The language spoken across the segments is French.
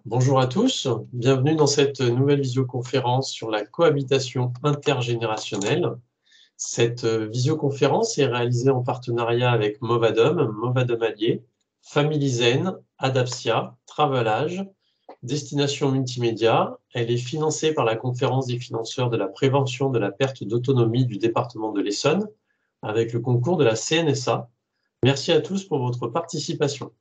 Bonjour à tous, bienvenue dans cette nouvelle visioconférence sur la cohabitation intergénérationnelle. Cette visioconférence est réalisée en partenariat avec Movadom, Movadom Alliés, Family Zen, Adapsia, Travelage, Destination Multimédia. Elle est financée par la Conférence des financeurs de la prévention de la perte d'autonomie du département de l'Essonne avec le concours de la CNSA. Merci à tous pour votre participation.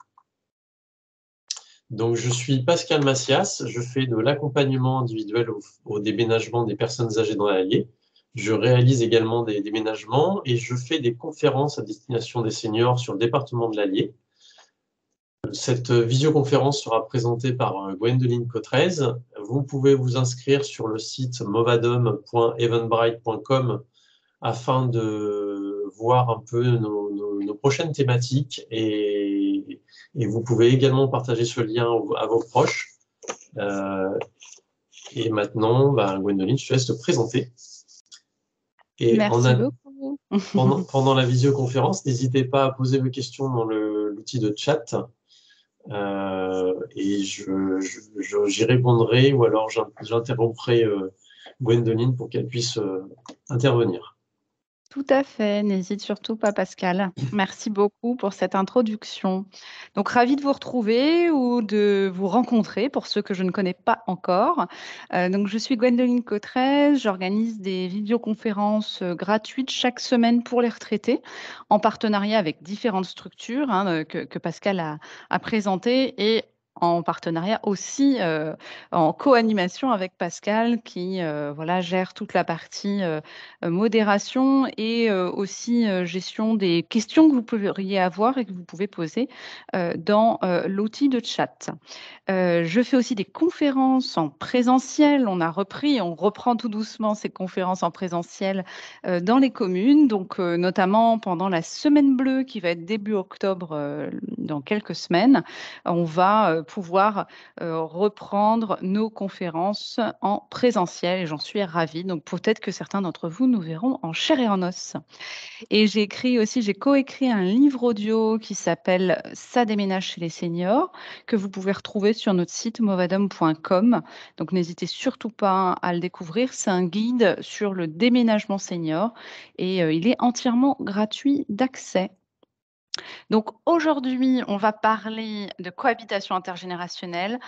Donc, je suis Pascal Macias, je fais de l'accompagnement individuel au déménagement des personnes âgées dans l'Allier. Je réalise également des déménagements et je fais des conférences à destination des seniors sur le département de l'Allier. Cette visioconférence sera présentée par Gwendoline Cotrez. Vous pouvez vous inscrire sur le site movadom.eventbrite.com afin de voir un peu nos prochaines thématiques et vous pouvez également partager ce lien à vos proches. Et maintenant, Gwendoline, je te laisse te présenter. Et Merci beaucoup. Pendant la visioconférence, n'hésitez pas à poser vos questions dans l'outil de chat et j'y répondrai ou alors j'interromprai Gwendoline pour qu'elle puisse intervenir. Tout à fait, n'hésite surtout pas Pascal. Merci beaucoup pour cette introduction. Donc ravie de vous retrouver ou de vous rencontrer pour ceux que je ne connais pas encore. Donc je suis Gwendoline Cotrez, j'organise des vidéoconférences gratuites chaque semaine pour les retraités en partenariat avec différentes structures que Pascal a présentées et en partenariat aussi en co-animation avec Pascal qui voilà, gère toute la partie modération et aussi gestion des questions que vous pourriez avoir et que vous pouvez poser dans l'outil de chat. Je fais aussi des conférences en présentiel. On reprend tout doucement ces conférences en présentiel dans les communes, donc notamment pendant la semaine bleue qui va être début octobre dans quelques semaines. On va pouvoir reprendre nos conférences en présentiel et j'en suis ravie. Donc peut-être que certains d'entre vous nous verront en chair et en os. Et j'ai coécrit un livre audio qui s'appelle Ça déménage chez les seniors, que vous pouvez retrouver sur notre site movadom.com. Donc n'hésitez surtout pas à le découvrir. C'est un guide sur le déménagement senior et il est entièrement gratuit d'accès. Donc aujourd'hui, on va parler de cohabitation intergénérationnelle,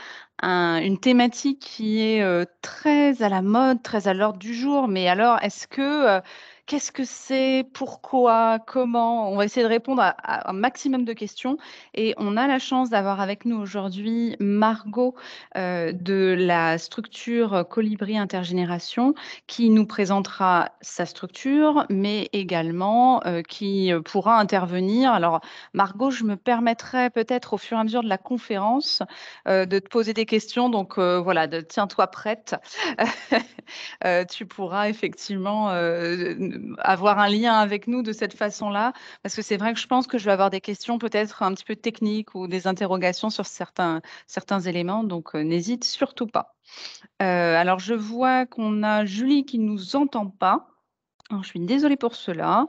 une thématique qui est très à la mode, très à l'ordre du jour. Mais alors, qu'est-ce que c'est? Pourquoi? Comment? On va essayer de répondre à un maximum de questions. Et on a la chance d'avoir avec nous aujourd'hui Margot de la structure Colibri Intergénération qui nous présentera sa structure, mais également qui pourra intervenir. Alors, Margot, je me permettrai peut-être au fur et à mesure de la conférence de te poser des questions. Donc voilà, tiens-toi prête. Tu pourras effectivement avoir un lien avec nous de cette façon-là, parce que c'est vrai que je pense que je vais avoir des questions peut-être un petit peu techniques ou des interrogations sur certains éléments. Donc n'hésite surtout pas. Alors je vois qu'on a Julie qui ne nous entend pas. Alors, je suis désolée pour cela.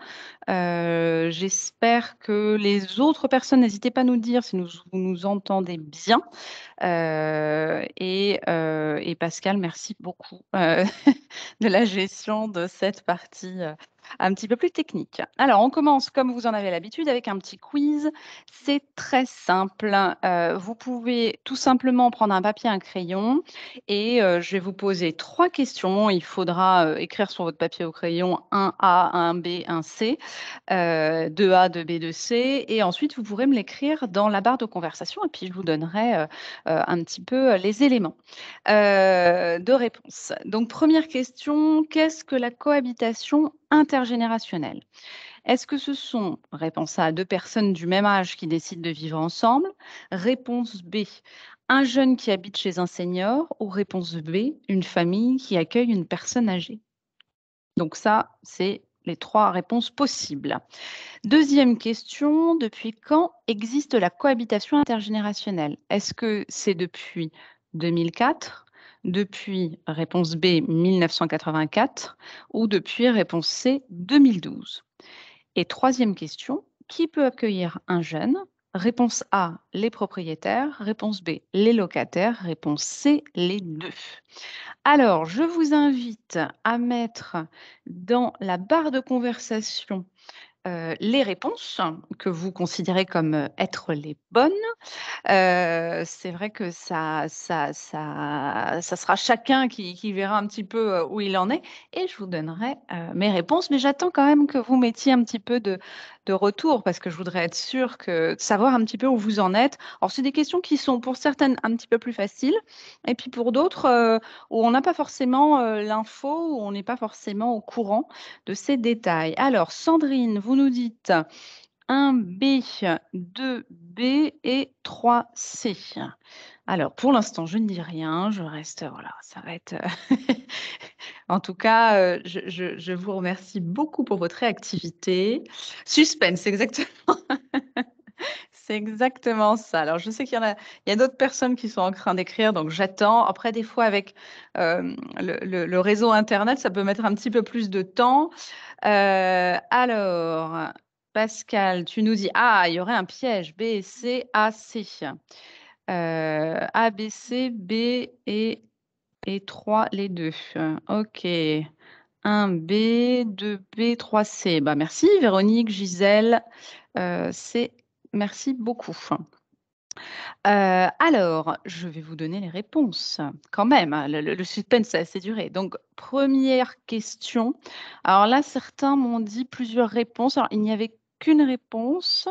J'espère que les autres personnes, n'hésitez pas à nous dire si vous nous entendez bien. Et Pascal, merci beaucoup de la gestion de cette partie un petit peu plus technique. Alors, on commence, comme vous en avez l'habitude, avec un petit quiz. C'est très simple. Vous pouvez tout simplement prendre un papier, un crayon, et je vais vous poser 3 questions. Il faudra écrire sur votre papier au crayon un A, un B, un C, 2A, 2B, 2C, et ensuite, vous pourrez me l'écrire dans la barre de conversation, et puis je vous donnerai un petit peu les éléments de réponse. Donc, première question, qu'est-ce que la cohabitation intergénérationnelle? Est-ce que ce sont, réponse A, 2 personnes du même âge qui décident de vivre ensemble? Réponse B, un jeune qui habite chez un senior? Ou réponse B, une famille qui accueille une personne âgée? Donc ça, c'est les 3 réponses possibles. Deuxième question, depuis quand existe la cohabitation intergénérationnelle? Est-ce que c'est depuis 2004, depuis réponse B 1984 ou depuis réponse C 2012? Et troisième question, qui peut accueillir un jeune? Réponse A, les propriétaires. Réponse B, les locataires. Réponse C, les deux. Alors, je vous invite à mettre dans la barre de conversation les réponses que vous considérez comme être les bonnes. C'est vrai que ça sera chacun qui verra un petit peu, où il en est et je vous donnerai, mes réponses. Mais j'attends quand même que vous mettiez un petit peu de retour parce que je voudrais être sûre que de savoir un petit peu où vous en êtes. Alors, c'est des questions qui sont pour certaines un petit peu plus faciles et puis pour d'autres, où on n'a pas forcément, l'info, où on n'est pas forcément au courant de ces détails. Alors Sandrine, vous nous dites: 1B, 2B et 3C. Alors, pour l'instant, je ne dis rien, je reste, voilà, ça va être, en tout cas, je vous remercie beaucoup pour votre réactivité. Suspense, exactement. C'est exactement ça. Alors, je sais qu'il y a d'autres personnes qui sont en train d'écrire, donc j'attends. Après, des fois, avec, le réseau internet, ça peut mettre un petit peu plus de temps. Alors, Pascal, tu nous dis: «Ah, il y aurait un piège, B, C, A, C». A, B, C, B et 3 les 2. OK. 1B, 2B, 3C. Bah, merci Véronique, Gisèle, c'est merci beaucoup. Alors, je vais vous donner les réponses quand même, hein, le suspense a assez duré. Donc première question, alors là, certains m'ont dit plusieurs réponses. Alors il n'y avait qu'une réponse,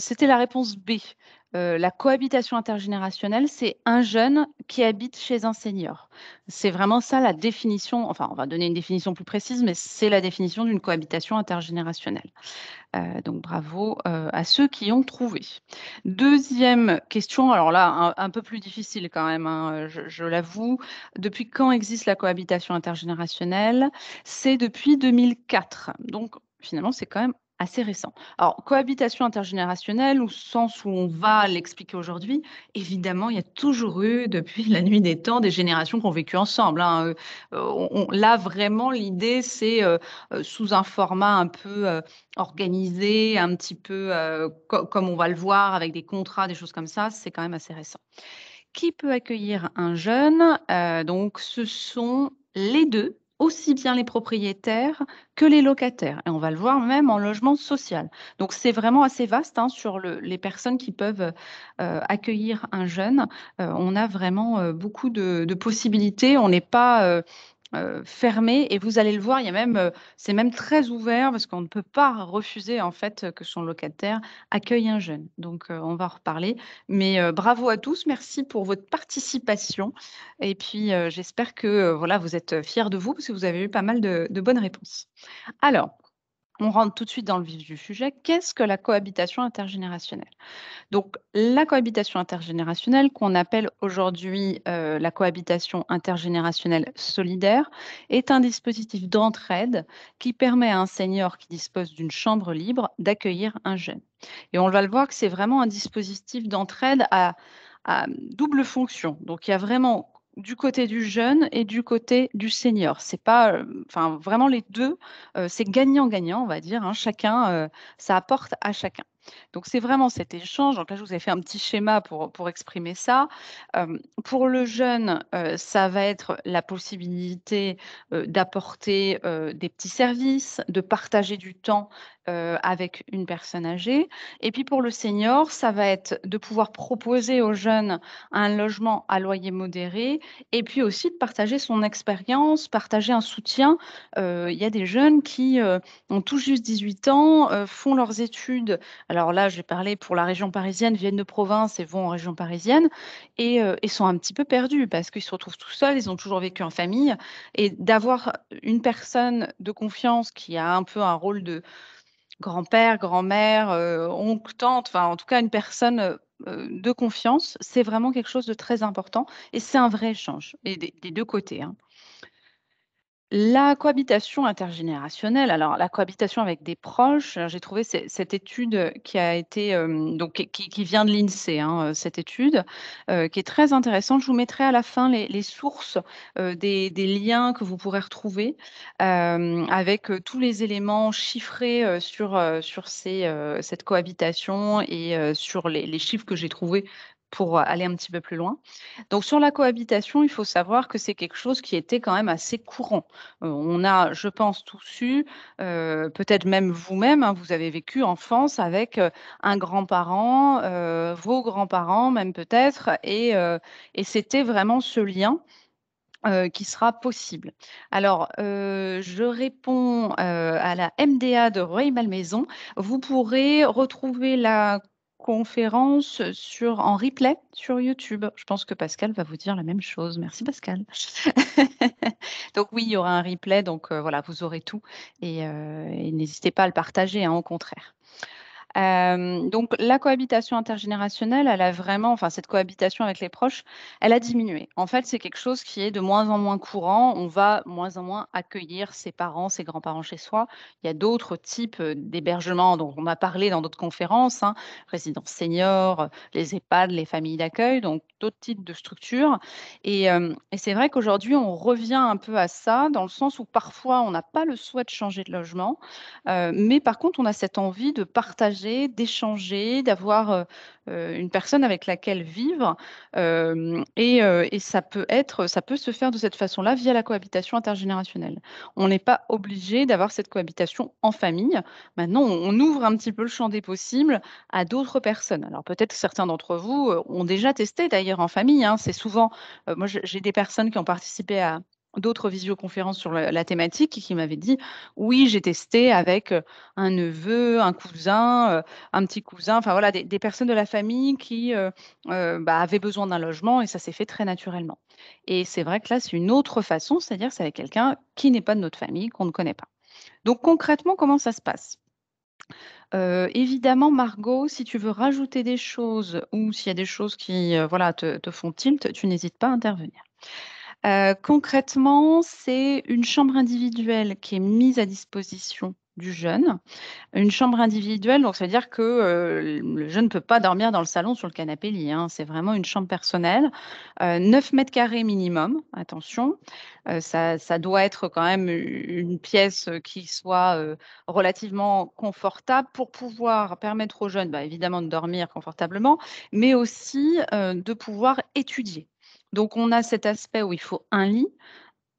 c'était la réponse B. La cohabitation intergénérationnelle, c'est un jeune qui habite chez un senior. C'est vraiment ça la définition, enfin, on va donner une définition plus précise, mais c'est la définition d'une cohabitation intergénérationnelle. Donc bravo, à ceux qui ont trouvé. Deuxième question, alors là, un peu plus difficile quand même, hein, je l'avoue. Depuis quand existe la cohabitation intergénérationnelle? C'est depuis 2004, donc finalement, c'est quand même assez récent. Alors, cohabitation intergénérationnelle, au sens où on va l'expliquer aujourd'hui, évidemment, il y a toujours eu, depuis la nuit des temps, des générations qui ont vécu ensemble, hein, là, vraiment, l'idée, c'est, sous un format un peu, organisé, un petit peu, comme on va le voir avec des contrats, des choses comme ça, c'est quand même assez récent. Qui peut accueillir un jeune? Donc ce sont les 2, aussi bien les propriétaires que les locataires et on va le voir même en logement social. Donc c'est vraiment assez vaste, hein, sur les personnes qui peuvent, accueillir un jeune. On a vraiment, beaucoup de possibilités. On n'est pas, fermé et vous allez le voir, il y a même, c'est même très ouvert parce qu'on ne peut pas refuser en fait, que son locataire accueille un jeune. Donc, on va en reparler. Mais, bravo à tous, merci pour votre participation et puis, j'espère que, voilà, vous êtes, fiers de vous parce que vous avez eu pas mal de bonnes réponses. Alors, on rentre tout de suite dans le vif du sujet. Qu'est-ce que la cohabitation intergénérationnelle? Donc, la cohabitation intergénérationnelle, qu'on appelle aujourd'hui la cohabitation intergénérationnelle solidaire, est un dispositif d'entraide qui permet à un senior qui dispose d'une chambre libre d'accueillir un jeune. Et on va le voir que c'est vraiment un dispositif d'entraide à double fonction. Donc, il y a vraiment du côté du jeune et du côté du senior. C'est pas, enfin vraiment les deux, c'est gagnant-gagnant, on va dire, hein. Chacun, ça apporte à chacun. Donc c'est vraiment cet échange. Donc là, je vous ai fait un petit schéma pour exprimer ça. Pour le jeune, ça va être la possibilité, d'apporter, des petits services, de partager du temps, avec une personne âgée et puis pour le senior, ça va être de pouvoir proposer aux jeunes un logement à loyer modéré et puis aussi de partager son expérience, partager un soutien. Il y a des jeunes qui, ont tout juste 18 ans, font leurs études. Alors là, je vais parler pour la région parisienne, viennent de province et vont en région parisienne et sont un petit peu perdus parce qu'ils se retrouvent tout seuls, ils ont toujours vécu en famille et d'avoir une personne de confiance qui a un peu un rôle de grand-père, grand-mère, oncle, tante, enfin en tout cas une personne, de confiance, c'est vraiment quelque chose de très important et c'est un vrai échange et des 2 côtés, hein. La cohabitation intergénérationnelle, alors la cohabitation avec des proches, j'ai trouvé cette étude qui a été, donc qui vient de l'INSEE, hein, cette étude, qui est très intéressante. Je vous mettrai à la fin les sources, des liens que vous pourrez retrouver, avec, tous les éléments chiffrés, sur cette cohabitation et sur les chiffres que j'ai trouvés pour aller un petit peu plus loin. Donc sur la cohabitation, il faut savoir que c'est quelque chose qui était quand même assez courant. On a, je pense, tous eu, peut-être même vous-même, hein, vous avez vécu enfance avec, un grand-parent, vos grands-parents même peut-être et c'était vraiment ce lien, qui sera possible. Alors, je réponds, à la MDA de Rueil-Malmaison. Vous pourrez retrouver la conférence en replay sur YouTube. Je pense que Pascal va vous dire la même chose. Merci Pascal. Donc oui, il y aura un replay, donc voilà, vous aurez tout et n'hésitez pas à le partager, hein, au contraire. Donc la cohabitation intergénérationnelle, elle a vraiment enfin cette cohabitation avec les proches, elle a diminué. En fait, c'est quelque chose qui est de moins en moins courant. On va moins en moins accueillir ses parents, ses grands-parents chez soi. Il y a d'autres types, d'hébergements dont on a parlé dans d'autres conférences, hein, résidences seniors, les EHPAD, les familles d'accueil, donc d'autres types de structures et c'est vrai qu'aujourd'hui, on revient un peu à ça, dans le sens où parfois on n'a pas le souhait de changer de logement, mais par contre, on a cette envie de partager, d'échanger, d'avoir, une personne avec laquelle vivre, et ça peut se faire de cette façon-là via la cohabitation intergénérationnelle. On n'est pas obligé d'avoir cette cohabitation en famille. Maintenant, on ouvre un petit peu le champ des possibles à d'autres personnes. Alors peut-être que certains d'entre vous, ont déjà testé d'ailleurs en famille, hein. C'est souvent, moi j'ai des personnes qui ont participé à d'autres visioconférences sur la thématique et qui m'avaient dit: oui, j'ai testé avec, un neveu, un cousin, un petit cousin, enfin voilà, des personnes de la famille qui, bah, avaient besoin d'un logement et ça s'est fait très naturellement. Et c'est vrai que là, c'est une autre façon, c'est-à-dire que c'est avec quelqu'un qui n'est pas de notre famille, qu'on ne connaît pas. Donc concrètement, comment ça se passe? Évidemment, Margot, si tu veux rajouter des choses ou s'il y a des choses qui, voilà, te font tilt, tu n'hésites pas à intervenir. Concrètement, c'est une chambre individuelle qui est mise à disposition du jeune. Une chambre individuelle, donc ça veut dire que, le jeune ne peut pas dormir dans le salon sur le canapé-lit, hein. C'est vraiment une chambre personnelle, 9 m² minimum, attention. Ça doit être quand même une pièce, qui soit, relativement confortable pour pouvoir permettre aux jeunes, bah, évidemment de dormir confortablement, mais aussi, de pouvoir étudier. Donc on a cet aspect où il faut un lit,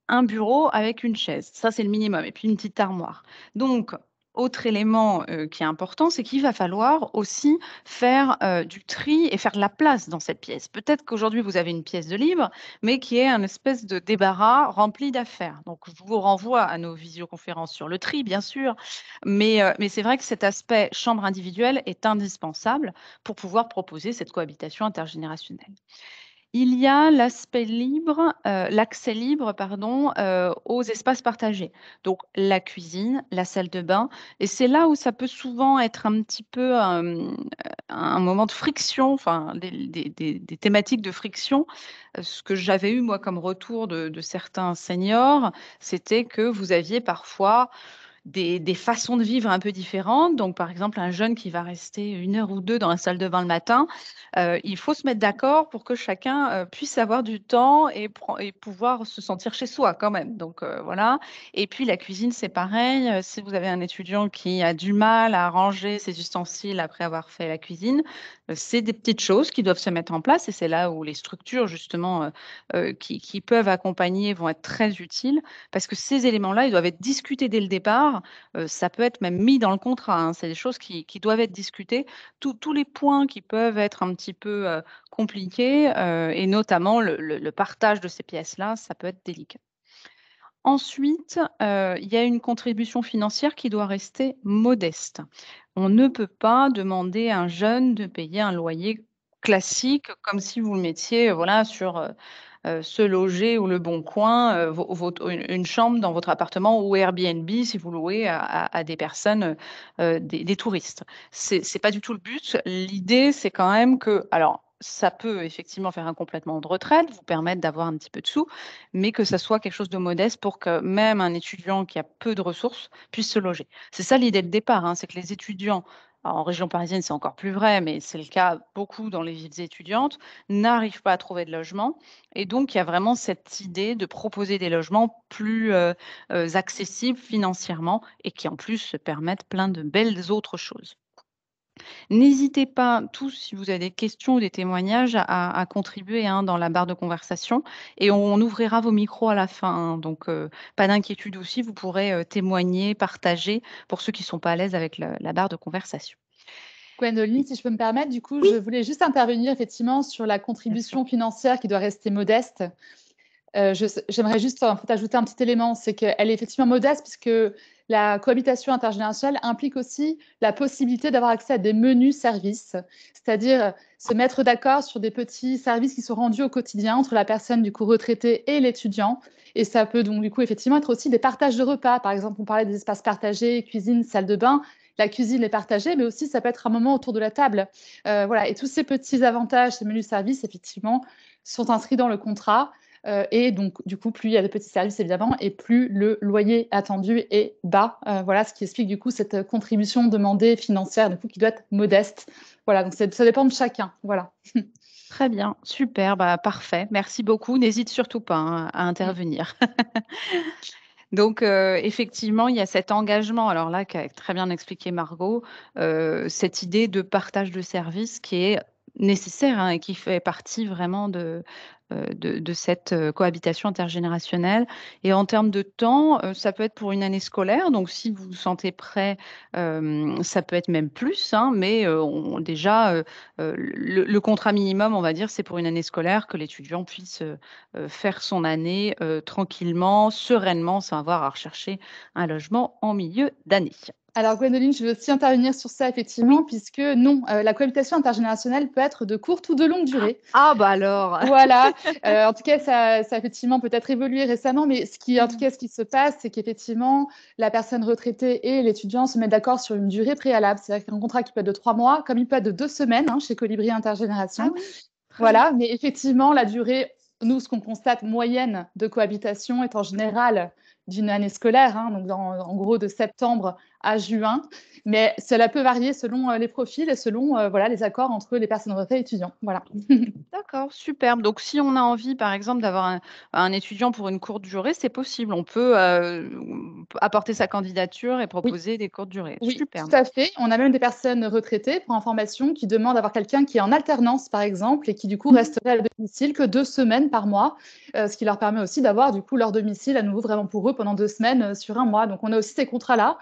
un bureau avec une chaise, ça c'est le minimum et puis une petite armoire. Donc, autre élément, qui est important, c'est qu'il va falloir aussi faire, du tri et faire de la place dans cette pièce. Peut-être qu'aujourd'hui vous avez une pièce de libre, mais qui est un espèce de débarras rempli d'affaires. Donc je vous renvoie à nos visioconférences sur le tri bien sûr, mais c'est vrai que cet aspect chambre individuelle est indispensable pour pouvoir proposer cette cohabitation intergénérationnelle. Il y a l'accès libre, pardon, aux espaces partagés. Donc la cuisine, la salle de bain et c'est là où ça peut souvent être un petit peu, un moment de friction, enfin des thématiques de friction. Ce que j'avais eu moi comme retour de certains seniors, c'était que vous aviez parfois des façons de vivre un peu différentes. Donc, par exemple, un jeune qui va rester 1 heure ou 2 dans la salle de bain le matin, il faut se mettre d'accord pour que chacun, puisse avoir du temps et pouvoir se sentir chez soi quand même. Donc, voilà et puis la cuisine, c'est pareil, si vous avez un étudiant qui a du mal à ranger ses ustensiles après avoir fait la cuisine, c'est des petites choses qui doivent se mettre en place et c'est là où les structures justement, qui peuvent accompagner vont être très utiles parce que ces éléments-là, ils doivent être discutés dès le départ. Ça peut être même mis dans le contrat, hein. C'est des choses qui doivent être discutées. Tous les points qui peuvent être un petit peu, compliqués, et notamment le partage de ces pièces-là, ça peut être délicat. Ensuite, il y a une contribution financière qui doit rester modeste. On ne peut pas demander à un jeune de payer un loyer classique comme si vous le mettiez, voilà, sur, Se Loger ou Le Bon Coin, votre une chambre dans votre appartement ou Airbnb si vous louez à des personnes, des touristes. C'est pas du tout le but. L'idée, c'est quand même que alors ça peut effectivement faire un complément de retraite, vous permettre d'avoir un petit peu de sous, mais que ça soit quelque chose de modeste pour que même un étudiant qui a peu de ressources puisse se loger. C'est ça l'idée de départ, hein, c'est que les étudiants, alors en région parisienne, c'est encore plus vrai, mais c'est le cas beaucoup dans les villes étudiantes, n'arrivent pas à trouver de logement. Et donc, il y a vraiment cette idée de proposer des logements plus accessibles financièrement et qui en plus permettent plein de belles autres choses. N'hésitez pas tous, si vous avez des questions ou des témoignages, à contribuer, hein, dans la barre de conversation et on ouvrira vos micros à la fin, hein, donc pas d'inquiétude aussi, vous pourrez, témoigner, partager pour ceux qui ne sont pas à l'aise avec le la barre de conversation. Gwendoline, si je peux me permettre, du coup, Oui, je voulais juste intervenir effectivement sur la bien sûr. contribution financière qui doit rester modeste. J'aimerais juste en fait, ajouter un petit élément, c'est qu'elle est effectivement modeste puisque la cohabitation intergénérationnelle implique aussi la possibilité d'avoir accès à des menus services, c'est-à-dire se mettre d'accord sur des petits services qui sont rendus au quotidien entre la personne du coup retraitée et l'étudiant. Et ça peut donc du coup effectivement être aussi des partages de repas. Par exemple, on parlait des espaces partagés, cuisine, salle de bain. La cuisine est partagée, mais aussi ça peut être un moment autour de la table. Voilà. Et tous ces petits avantages, ces menus services, effectivement, sont inscrits dans le contrat. Et donc, du coup, plus il y a de petits services, évidemment, et plus le loyer attendu est bas. Voilà, ce qui explique, du coup, cette contribution demandée financière, du coup, qui doit être modeste. Voilà, donc ça dépend de chacun. Voilà. Très bien, super, bah, parfait. Merci beaucoup. N'hésite surtout pas, hein, à Mm. intervenir. Donc, effectivement, il y a cet engagement, alors là, qu'a très bien expliqué Margot, cette idée de partage de services qui est nécessaire, hein, et qui fait partie vraiment de cette, cohabitation intergénérationnelle et en termes de temps, ça peut être pour une année scolaire, donc si vous vous sentez prêt, ça peut être même plus, hein, mais, on déjà, le contrat minimum, on va dire, c'est pour une année scolaire que l'étudiant puisse, faire son année, tranquillement, sereinement, sans avoir à rechercher un logement en milieu d'année. Alors, Gwendoline, je veux aussi intervenir sur ça, effectivement, Oui. puisque non, la cohabitation intergénérationnelle peut être de courte ou de longue durée. Ah bah alors! Voilà, en tout cas, ça a effectivement peut-être évolué récemment, mais en tout Mmh. cas, ce qui se passe, c'est qu'effectivement, la personne retraitée et l'étudiant se mettent d'accord sur une durée préalable. C'est-à-dire qu'un contrat qui peut être de 3 mois, comme il peut être de 2 semaines, hein, chez Colibri Ah Intergénération. oui, très bien. Voilà, mais effectivement, la durée, nous, ce qu'on constate moyenne de cohabitation est en général d'une année scolaire, hein, donc en gros de septembre à juin, mais cela peut varier selon les profils et selon voilà, les accords entre les personnes retraitées et étudiants. Voilà. D'accord, superbe. Donc si on a envie, par exemple, d'avoir un étudiant pour une courte durée, c'est possible. On peut, apporter sa candidature et Oui. proposer des courtes durées. Oui, tout Superbe. à fait. On a même des personnes retraitées, pour information, qui demandent d'avoir quelqu'un qui est en alternance, par exemple, et qui du coup Mmh. resterait à domicile que 2 semaines par mois, ce qui leur permet aussi d'avoir du coup leur domicile à nouveau vraiment pour eux pendant 2 semaines, sur 1 mois. Donc on a aussi ces contrats-là,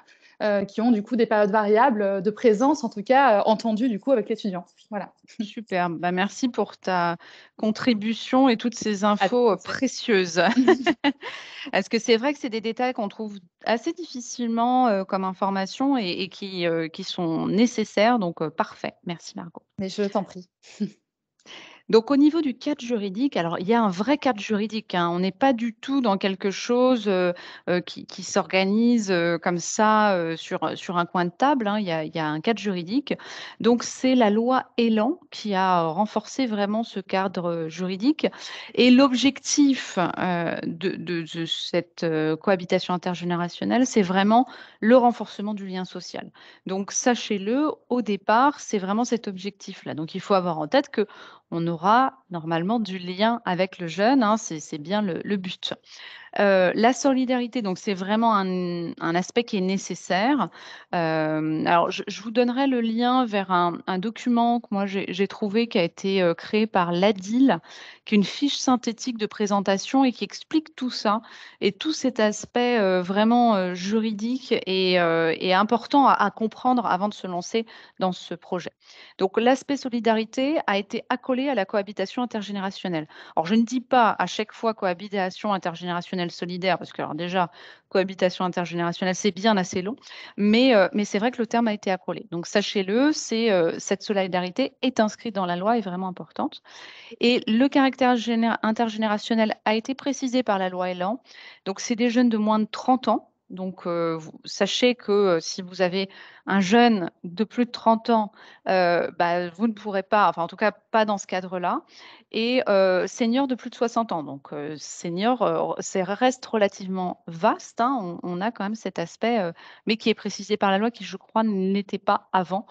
qui ont du coup des périodes variables, de présence en tout cas, entendues du coup avec l'étudiant. Voilà. Superbe. Bah, merci pour ta contribution et toutes ces Avec infos, plaisir. précieuses. Est-ce que c'est vrai que c'est des détails qu'on trouve assez difficilement, comme information et qui sont nécessaires, donc parfait. Merci Margot. Mais je t'en prie. Donc au niveau du cadre juridique, alors il y a un vrai cadre juridique, hein. On n'est pas du tout dans quelque chose, qui s'organise, comme ça, sur un coin de table, hein. Il y a un cadre juridique. Donc c'est la loi Elan qui a renforcé vraiment ce cadre, juridique et l'objectif, de cette, cohabitation intergénérationnelle, c'est vraiment le renforcement du lien social. Donc sachez-le, au départ, c'est vraiment cet objectif-là. Donc il faut avoir en tête que on aura normalement du lien avec le jeune, hein, c'est bien le but. La solidarité, donc c'est vraiment un aspect qui est nécessaire. Alors je vous donnerai le lien vers un document que moi j'ai trouvé qui a été, créé par l'ADIL, qui est une fiche synthétique de présentation et qui explique tout ça et tout cet aspect, vraiment, juridique et important à comprendre avant de se lancer dans ce projet. Donc l'aspect solidarité a été accolé à la cohabitation intergénérationnelle. Alors je ne dis pas à chaque fois cohabitation intergénérationnelle solidaire, parce que alors déjà, cohabitation intergénérationnelle, c'est bien assez long, mais c'est vrai que le terme a été accolé. Donc sachez-le, cette solidarité est inscrite dans la loi, est vraiment importante. Et le caractère intergénérationnel a été précisé par la loi Elan. Donc c'est des jeunes de moins de 30 ans. Donc, sachez que si vous avez un jeune de plus de 30 ans, vous ne pourrez pas, enfin en tout cas pas dans ce cadre-là, et senior de plus de 60 ans. Donc senior, c'est reste relativement vaste, hein. On a quand même cet aspect, mais qui est précisé par la loi, qui je crois ne l'était pas avant.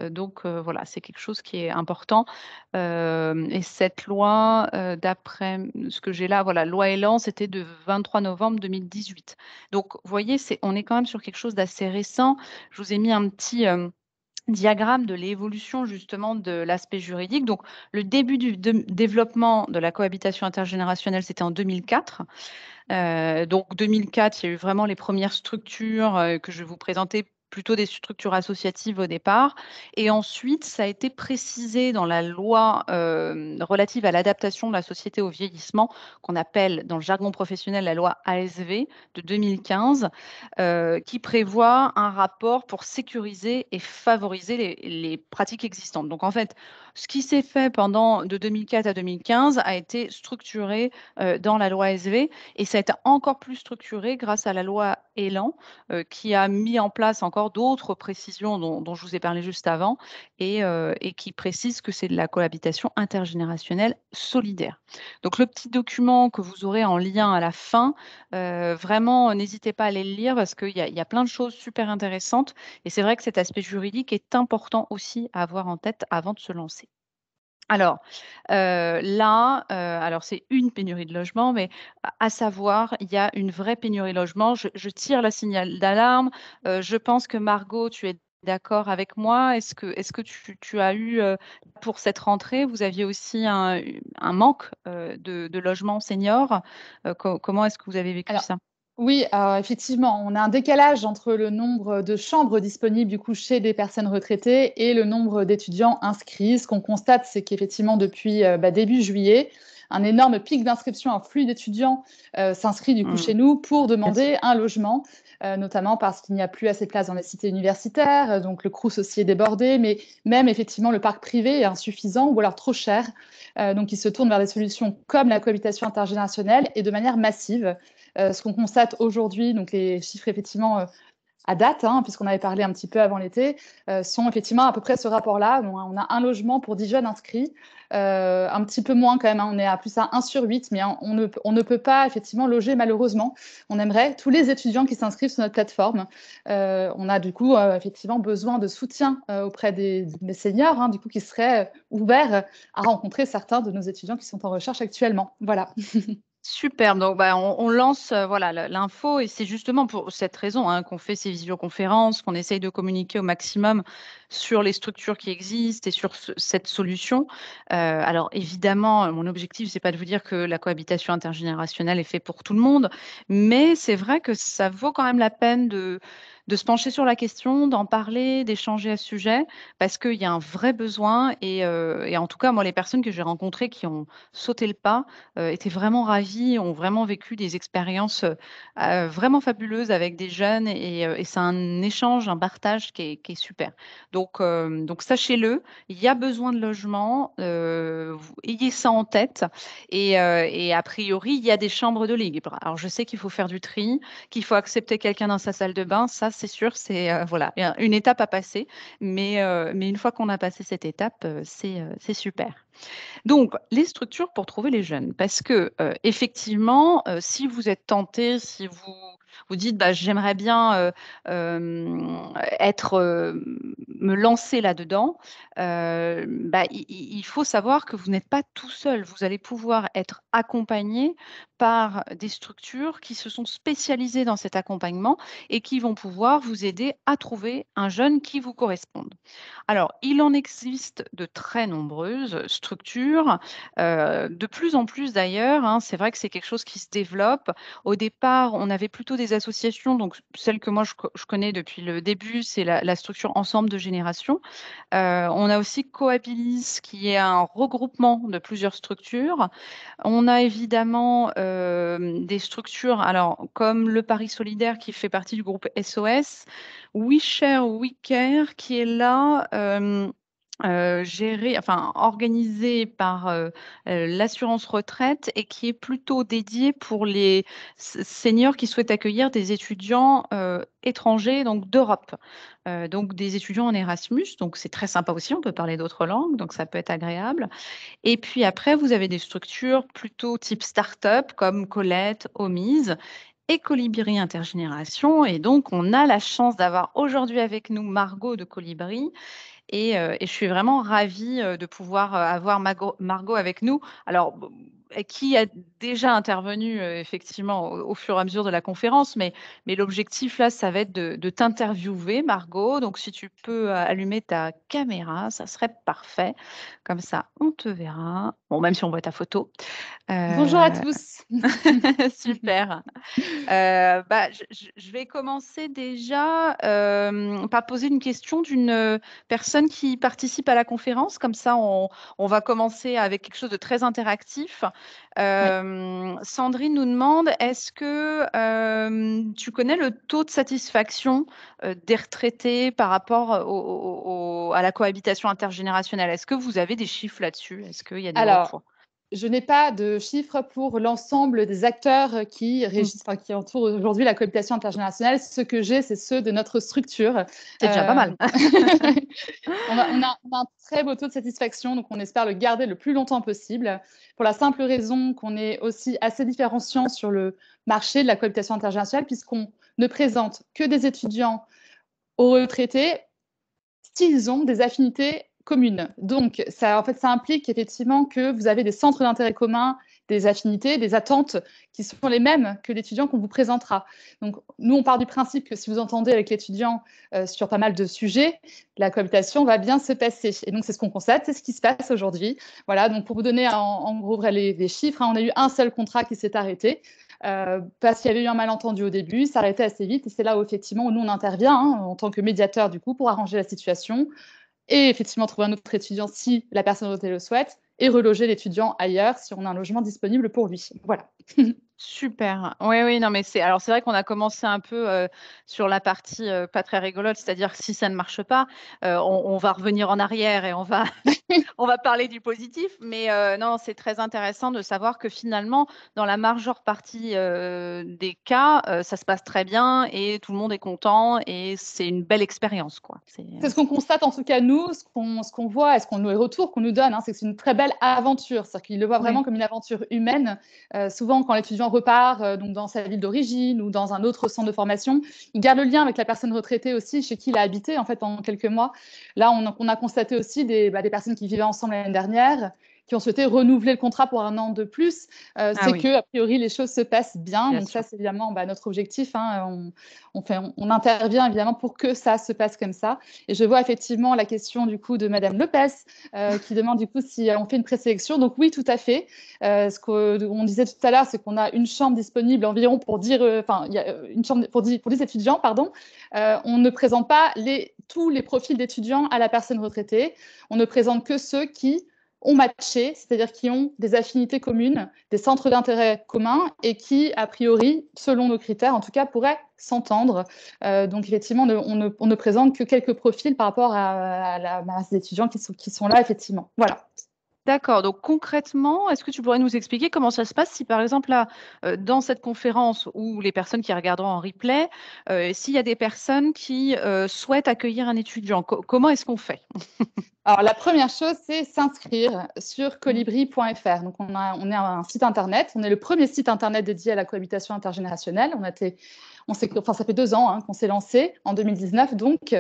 Donc voilà, c'est quelque chose qui est important. Et cette loi, d'après ce que j'ai là, voilà, loi Elan, c'était de 23 novembre 2018. Donc vous voyez, on est quand même sur quelque chose d'assez récent. Je vous ai mis un petit, diagramme de l'évolution justement de l'aspect juridique. Donc le début du développement de la cohabitation intergénérationnelle, c'était en 2004. Donc 2004, il y a eu vraiment les premières structures, que je vais vous présenter, plutôt des structures associatives au départ, et ensuite ça a été précisé dans la loi, relative à l'adaptation de la société au vieillissement, qu'on appelle dans le jargon professionnel la loi ASV de 2015, qui prévoit un rapport pour sécuriser et favoriser les pratiques existantes. Donc en fait, ce qui s'est fait de 2004 à 2015 a été structuré, dans la loi ASV, et ça a été encore plus structuré grâce à la loi Elan, qui a mis en place encore d'autres précisions dont je vous ai parlé juste avant, et qui précise que c'est de la cohabitation intergénérationnelle solidaire. Donc le petit document que vous aurez en lien à la fin, vraiment n'hésitez pas à aller le lire, parce qu'il y a plein de choses super intéressantes, et c'est vrai que cet aspect juridique est important aussi à avoir en tête avant de se lancer. Alors, là, alors c'est une pénurie de logement, mais à savoir, il y a une vraie pénurie de logement. Je tire la signal d'alarme. Je pense que Margot, tu es d'accord avec moi? Est-ce que tu as eu, pour cette rentrée, vous aviez aussi un manque, de logements seniors? Comment est-ce que vous avez vécu Alors ça? oui, alors effectivement, on a un décalage entre le nombre de chambres disponibles du coup chez des personnes retraitées et le nombre d'étudiants inscrits. Ce qu'on constate, c'est qu'effectivement depuis, début juillet, un énorme pic d'inscription, un flux d'étudiants, s'inscrit du coup chez Mmh. nous pour Bien sûr. demander un logement, notamment parce qu'il n'y a plus assez de place dans les cités universitaires, donc le Crous aussi est débordé, mais même effectivement le parc privé est insuffisant ou alors trop cher. Donc ils se tournent vers des solutions comme la cohabitation intergénérationnelle et de manière massive. Ce qu'on constate aujourd'hui, donc les chiffres effectivement à date, hein, puisqu'on avait parlé un petit peu avant l'été, sont effectivement à peu près ce rapport-là. Donc, on a un logement pour 10 jeunes inscrits, un petit peu moins quand même, hein, on est à plus à 1 sur 8, mais on ne peut pas effectivement loger malheureusement. On aimerait tous les étudiants qui s'inscrivent sur notre plateforme. On a du coup effectivement besoin de soutien auprès des seniors, hein, du coup, qui seraient ouverts à rencontrer certains de nos étudiants qui sont en recherche actuellement. Voilà. Superbe, donc on lance, voilà, l'info, et c'est justement pour cette raison, hein, qu'on fait ces visioconférences, qu'on essaye de communiquer au maximum sur les structures qui existent et sur cette solution. Alors évidemment, mon objectif, c'est pas de vous dire que la cohabitation intergénérationnelle est faite pour tout le monde, mais c'est vrai que ça vaut quand même la peine de se pencher sur la question, d'en parler, d'échanger à ce sujet, parce qu'il y a un vrai besoin, et en tout cas, moi, les personnes que j'ai rencontrées qui ont sauté le pas, étaient vraiment ravis, ont vraiment vécu des expériences, vraiment fabuleuses avec des jeunes, et c'est un échange, un partage qui est super. Donc sachez-le, il y a besoin de logements, ayez ça en tête, et a priori, il y a des chambres de libre. Alors je sais qu'il faut faire du tri, qu'il faut accepter quelqu'un dans sa salle de bain, ça c'est sûr, c'est voilà, une étape à passer, mais une fois qu'on a passé cette étape, c'est super. Donc, les structures pour trouver les jeunes, parce que effectivement, si vous êtes tenté, si vous dites, bah, j'aimerais bien me lancer là-dedans, il faut savoir que vous n'êtes pas tout seul. Vous allez pouvoir être accompagné par des structures qui se sont spécialisées dans cet accompagnement et qui vont pouvoir vous aider à trouver un jeune qui vous corresponde. Alors, il en existe de très nombreuses structures, de plus en plus d'ailleurs, hein. C'est vrai que c'est quelque chose qui se développe. Au départ, on avait plutôt des associations, donc celle que moi je connais depuis le début, c'est la structure Ensemble de Génération. On a aussi Cohabilis, qui est un regroupement de plusieurs structures. On a évidemment des structures, alors comme le Paris Solidaire qui fait partie du groupe SOS, WeShare, WeCare qui est là. organisé par l'assurance retraite et qui est plutôt dédié pour les seniors qui souhaitent accueillir des étudiants étrangers, donc d'Europe. Donc des étudiants en Erasmus, donc c'est très sympa aussi, on peut parler d'autres langues, donc ça peut être agréable. Et puis après, vous avez des structures plutôt type start-up comme Colette, Omise et Colibri Intergénération. Et donc, on a la chance d'avoir aujourd'hui avec nous Margot de Colibri. Et je suis vraiment ravie de pouvoir avoir Margot avec nous. Alors, qui a déjà intervenu effectivement au fur et à mesure de la conférence, mais l'objectif là, ça va être de t'interviewer, Margot. Donc, si tu peux allumer ta caméra, ça serait parfait. Comme ça, on te verra. Bon, même si on voit ta photo. Bonjour à tous. Super. Je vais commencer déjà par poser une question d'une personne qui participe à la conférence. Comme ça, on va commencer avec quelque chose de très interactif. Sandrine nous demande, est-ce que tu connais le taux de satisfaction des retraités par rapport à la cohabitation intergénérationnelle? Est-ce que vous avez des chiffres là-dessus? Est-ce qu'il y a des retours? Je n'ai pas de chiffres pour l'ensemble des acteurs qui entourent aujourd'hui la cohabitation intergénérationnelle. Ce que j'ai, c'est ceux de notre structure. C'est déjà pas mal. On a un très beau taux de satisfaction, donc on espère le garder le plus longtemps possible, pour la simple raison qu'on est aussi assez différenciant sur le marché de la cohabitation intergénérationnelle, puisqu'on ne présente que des étudiants aux retraités s'ils ont des affinités communes. Donc, ça implique effectivement que vous avez des centres d'intérêt communs, des affinités, des attentes qui sont les mêmes que l'étudiant qu'on vous présentera. Donc, nous, on part du principe que si vous entendez avec l'étudiant sur pas mal de sujets, la cohabitation va bien se passer. Et donc, c'est ce qu'on constate, c'est ce qui se passe aujourd'hui. Voilà, donc pour vous donner en gros les chiffres, on a eu un seul contrat qui s'est arrêté. Parce qu'il y avait eu un malentendu au début, ça arrêtait assez vite, et c'est là où effectivement nous on intervient en tant que médiateur du coup pour arranger la situation et effectivement trouver un autre étudiant si la personne le souhaite et reloger l'étudiant ailleurs si on a un logement disponible pour lui. Voilà. Super. Oui, non, mais c'est vrai qu'on a commencé un peu sur la partie pas très rigolote, c'est-à-dire que si ça ne marche pas, on va revenir en arrière et on va on va parler du positif. Mais non, c'est très intéressant de savoir que finalement, dans la majeure partie des cas, ça se passe très bien et tout le monde est content et c'est une belle expérience, quoi. C'est ce qu'on constate en tout cas nous, ce qu'on voit et les retours qu'on nous donne, c'est que c'est une très belle aventure. C'est-à-dire qu'ils le voient vraiment comme une aventure humaine. Souvent, quand l'étudiant repart donc dans sa ville d'origine ou dans un autre centre de formation, il garde le lien avec la personne retraitée aussi chez qui il a habité en fait pendant quelques mois. Là, on a constaté aussi des personnes qui vivaient ensemble l'année dernière, qui ont souhaité renouveler le contrat pour un an de plus. Que, a priori, les choses se passent bien. Donc ça, c'est évidemment notre objectif. On intervient évidemment pour que ça se passe comme ça. Et je vois effectivement la question du coup de Madame Lopez qui demande du coup si on fait une présélection. Donc oui, tout à fait. Ce qu'on disait tout à l'heure, c'est qu'on a une chambre disponible environ pour dire, il y a une chambre pour 10 étudiants, pardon. On ne présente pas tous les profils d'étudiants à la personne retraitée. On ne présente que ceux qui ont matché, c'est-à-dire qui ont des affinités communes, des centres d'intérêt communs et qui, a priori, selon nos critères, en tout cas, pourraient s'entendre. Donc, effectivement, on ne présente que quelques profils par rapport à la masse d'étudiants qui sont là, effectivement. Voilà. D'accord. Donc concrètement, est-ce que tu pourrais nous expliquer comment ça se passe si, par exemple, là, dans cette conférence ou les personnes qui regarderont en replay, s'il y a des personnes qui souhaitent accueillir un étudiant, comment est-ce qu'on fait? Alors, la première chose, c'est s'inscrire sur colibri.fr. Donc, on est un site internet. On est le premier site internet dédié à la cohabitation intergénérationnelle. Ça fait 2 ans qu'on s'est lancé, en 2019. Donc,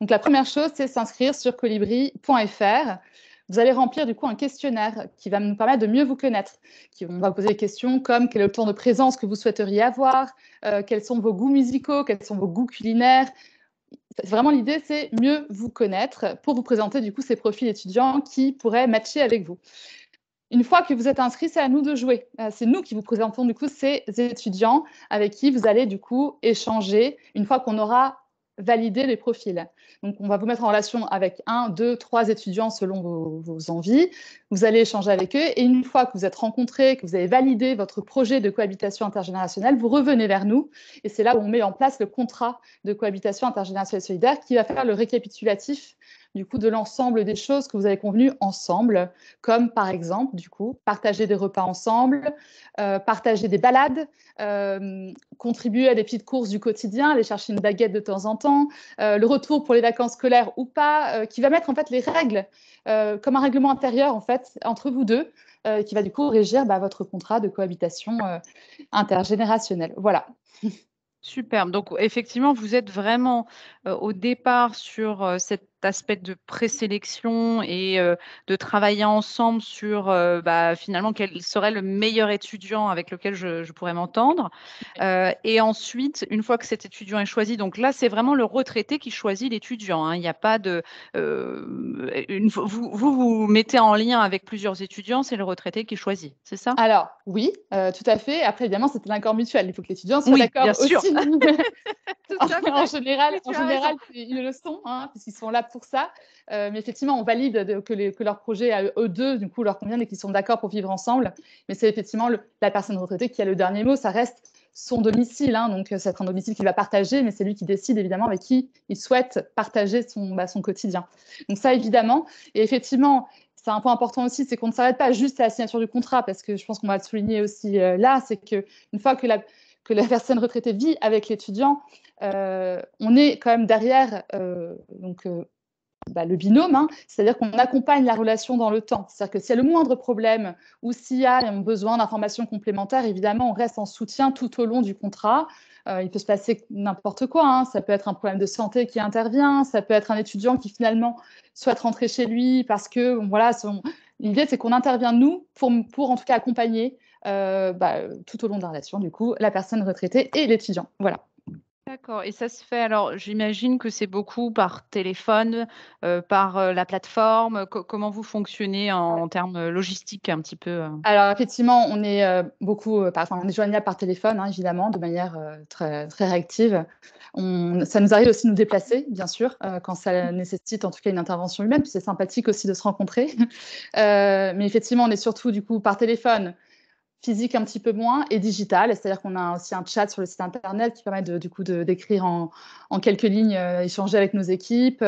la première chose, c'est s'inscrire sur colibri.fr. Vous allez remplir du coup un questionnaire qui va nous permettre de mieux vous connaître. On va vous poser des questions comme quel est le temps de présence que vous souhaiteriez avoir, quels sont vos goûts musicaux, quels sont vos goûts culinaires. Vraiment, l'idée, c'est mieux vous connaître pour vous présenter du coup ces profils étudiants qui pourraient matcher avec vous. Une fois que vous êtes inscrit, c'est à nous de jouer. C'est nous qui vous présentons du coup ces étudiants avec qui vous allez du coup échanger une fois qu'on aura validé les profils. Donc, on va vous mettre en relation avec 1, 2, 3 étudiants selon vos envies. Vous allez échanger avec eux et une fois que vous êtes rencontrés, que vous avez validé votre projet de cohabitation intergénérationnelle, vous revenez vers nous et c'est là où on met en place le contrat de cohabitation intergénérationnelle solidaire qui va faire le récapitulatif du coup, de l'ensemble des choses que vous avez convenues ensemble, comme par exemple, du coup, partager des repas ensemble, partager des balades, contribuer à des petites courses du quotidien, aller chercher une baguette de temps en temps, le retour pour les vacances scolaires ou pas, qui va mettre en fait les règles comme un règlement intérieur en fait entre vous deux, qui va du coup régir votre contrat de cohabitation intergénérationnelle. Voilà. Superbe. Donc effectivement, vous êtes vraiment, au départ sur, cet aspect de présélection et de travailler ensemble sur, finalement quel serait le meilleur étudiant avec lequel je pourrais m'entendre. Et ensuite, une fois que cet étudiant est choisi, donc là, c'est vraiment le retraité qui choisit l'étudiant, hein. Il n'y a pas de, une fois vous mettez en lien avec plusieurs étudiants, c'est le retraité qui choisit, c'est ça? Alors, oui, tout à fait. Après, évidemment, c'est un accord mutuel. Il faut que l'étudiant soit Oui, bien d'accord sûr. aussi. Tout à fait. En général, Oui, tu as raison. ils le sont, hein, puisqu'ils sont là pour ça. Mais effectivement, on valide que leur projet à eux deux, du coup, leur convient et qu'ils sont d'accord pour vivre ensemble. Mais c'est effectivement la personne retraitée qui a le dernier mot. Ça reste son domicile, hein, donc ça va être un domicile qu'il va partager, mais c'est lui qui décide évidemment avec qui il souhaite partager son quotidien. Donc ça, évidemment. Et effectivement, c'est un point important aussi, c'est qu'on ne s'arrête pas juste à la signature du contrat, parce que je pense qu'on va le souligner aussi là, c'est qu'une fois que la personne retraitée vit avec l'étudiant, on est quand même derrière le binôme, hein, c'est-à-dire qu'on accompagne la relation dans le temps. C'est-à-dire que s'il y a le moindre problème ou s'il y a un besoin d'informations complémentaires, évidemment, on reste en soutien tout au long du contrat. Il peut se passer n'importe quoi, hein. Ça peut être un problème de santé qui intervient, ça peut être un étudiant qui finalement souhaite rentrer chez lui parce que, voilà, l'idée c'est qu'on intervient, nous, pour en tout cas accompagner tout au long de la relation, du coup, la personne retraitée et l'étudiant. Voilà. D'accord, et ça se fait alors j'imagine que c'est beaucoup par téléphone, par, la plateforme? Comment vous fonctionnez en termes, logistiques un petit peu, Alors effectivement, on est on est joignable par téléphone, hein, évidemment, de manière très, très réactive. Ça nous arrive aussi de nous déplacer, bien sûr, quand ça nécessite en tout cas une intervention humaine, puis c'est sympathique aussi de se rencontrer. Mais effectivement, on est surtout du coup par téléphone, physique un petit peu moins, et digital, c'est-à-dire qu'on a aussi un chat sur le site internet qui permet d'écrire en quelques lignes, échanger avec nos équipes,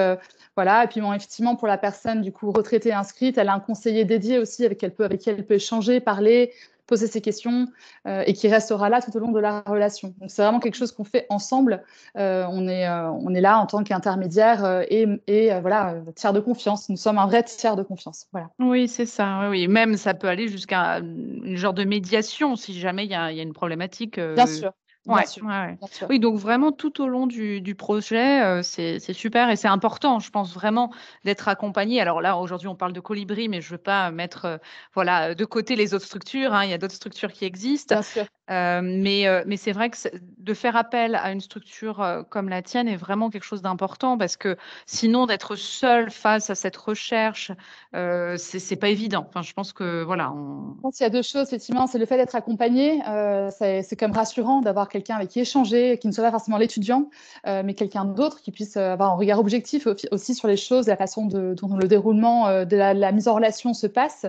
voilà. Et puis bon, effectivement, pour la personne du coup retraitée inscrite, elle a un conseiller dédié aussi avec qui elle peut échanger, parler, poser ses questions, et qui restera là tout au long de la relation. Donc c'est vraiment quelque chose qu'on fait ensemble. On est là en tant qu'intermédiaire voilà, tiers de confiance. Nous sommes un vrai tiers de confiance. Voilà. Oui, c'est ça, oui, oui. Même ça peut aller jusqu'à, une genre de médiation si jamais il y a une problématique, Bien sûr, bien ouais, sûr, ouais, ouais. bien sûr. Oui, donc vraiment tout au long du projet, c'est super et c'est important, je pense vraiment d'être accompagné. Alors là, aujourd'hui, on parle de Colibri, mais je veux pas mettre, voilà, de côté les autres structures, hein. Il y a d'autres structures qui existent. Bien sûr. Mais c'est vrai que de faire appel à une structure, comme la tienne est vraiment quelque chose d'important parce que sinon d'être seul face à cette recherche, c'est pas évident. Enfin, je pense que voilà, Je pense qu'il y a deux choses, effectivement, c'est le fait d'être accompagné. C'est quand même rassurant d'avoir quelqu'un avec qui échanger, qui ne soit pas forcément l'étudiant, mais quelqu'un d'autre qui puisse avoir un regard objectif aussi sur les choses, la façon dont le déroulement de la mise en relation se passe.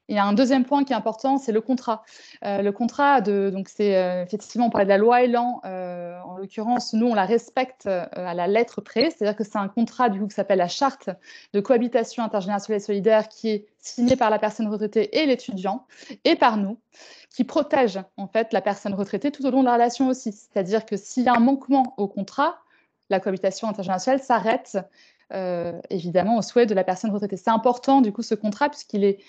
Et un deuxième point qui est important, c'est le contrat. Le contrat, donc c'est effectivement, on parlait de la loi Elan, en l'occurrence, nous, on la respecte à la lettre près, c'est-à-dire que c'est un contrat du coup, qui s'appelle la charte de cohabitation intergénérationnelle et solidaire qui est signé par la personne retraitée et l'étudiant, et par nous, qui protège en fait la personne retraitée tout au long de la relation aussi. C'est-à-dire que s'il y a un manquement au contrat, la cohabitation intergénérationnelle s'arrête évidemment au souhait de la personne retraitée. C'est important du coup ce contrat puisqu'il est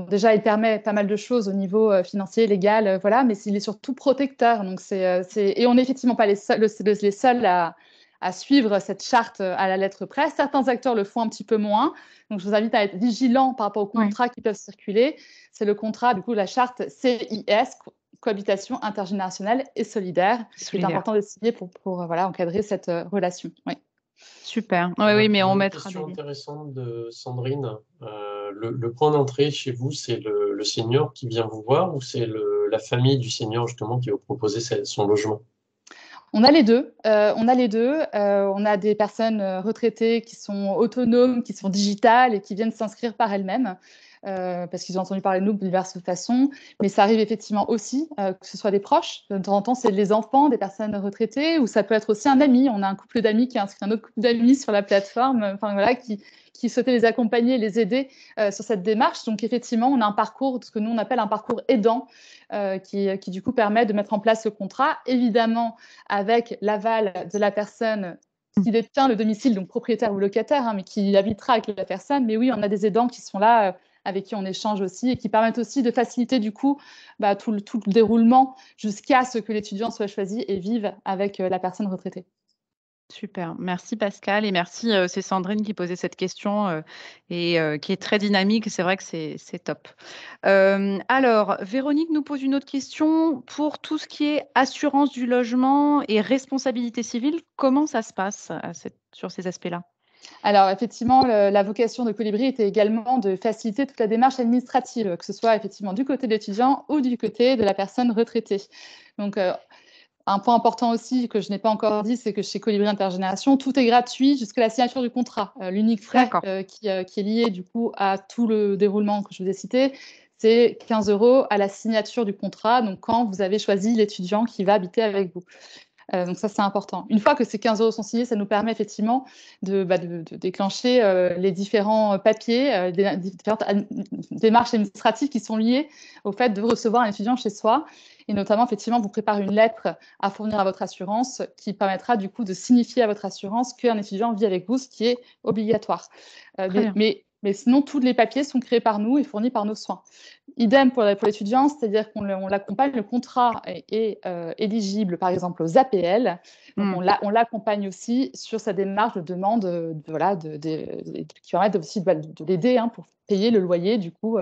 déjà il permet pas mal de choses au niveau financier, légal, voilà, mais il est surtout protecteur. Donc et on n'est effectivement pas les seuls à suivre cette charte à la lettre près. Certains acteurs le font un petit peu moins. Donc je vous invite à être vigilants par rapport aux contrats qui peuvent circuler. C'est le contrat du coup la charte CIS, cohabitation intergénérationnelle et solidaire, qui est important de signer pour voilà, encadrer cette relation. Oui. Super. Oui, mais on Une mettra question des liens. intéressante de Sandrine. Le point d'entrée chez vous, c'est le senior qui vient vous voir ou c'est la famille du senior justement qui va proposer son logement? On a les deux. On a les deux. On a des personnes retraitées qui sont autonomes, qui sont digitales et qui viennent s'inscrire par elles-mêmes parce qu'ils ont entendu parler de nous de diverses façons. Mais ça arrive effectivement aussi que ce soit des proches. De temps en temps, c'est les enfants des personnes retraitées ou ça peut être aussi un ami. On a un couple d'amis qui a inscrit un autre couple d'amis sur la plateforme, enfin voilà, qui qui souhaitaient les accompagner, les aider sur cette démarche. Donc effectivement, on a un parcours, ce que nous on appelle un parcours aidant, qui du coup permet de mettre en place le contrat, évidemment avec l'aval de la personne qui détient le domicile, donc propriétaire ou locataire, mais qui habitera avec la personne. Mais oui, on a des aidants qui sont là, avec qui on échange aussi et qui permettent aussi de faciliter du coup tout le déroulement jusqu'à ce que l'étudiant soit choisi et vive avec la personne retraitée. Super. Merci Pascal et merci, c'est Sandrine qui posait cette question et qui est très dynamique. C'est vrai que c'est top. Alors, Véronique nous pose une autre question. Pour tout ce qui est assurance du logement et responsabilité civile, comment ça se passe sur ces aspects-là? Alors, effectivement, la vocation de Colibri était également de faciliter toute la démarche administrative, que ce soit effectivement du côté de l'étudiant ou du côté de la personne retraitée. Donc, un point important aussi que je n'ai pas encore dit, c'est que chez Colibri Intergénération, tout est gratuit jusqu'à la signature du contrat. L'unique frais qui est lié du coup à tout le déroulement que je vous ai cité, c'est 15 € à la signature du contrat, donc quand vous avez choisi l'étudiant qui va habiter avec vous. Donc ça, c'est important. Une fois que ces 15 € sont signés, ça nous permet effectivement de déclencher les différents papiers, les différentes démarches administratives qui sont liées au fait de recevoir un étudiant chez soi. Et notamment, effectivement, vous préparez une lettre à fournir à votre assurance qui permettra du coup de signifier à votre assurance qu'un étudiant vit avec vous, ce qui est obligatoire. Mais sinon, tous les papiers sont créés par nous et fournis par nos soins. Idem pour l'étudiant, c'est-à-dire qu'on l'accompagne, le contrat est éligible par exemple aux APL, donc on l'accompagne aussi sur sa démarche de demande qui permet aussi de l'aider pour payer le loyer du coup.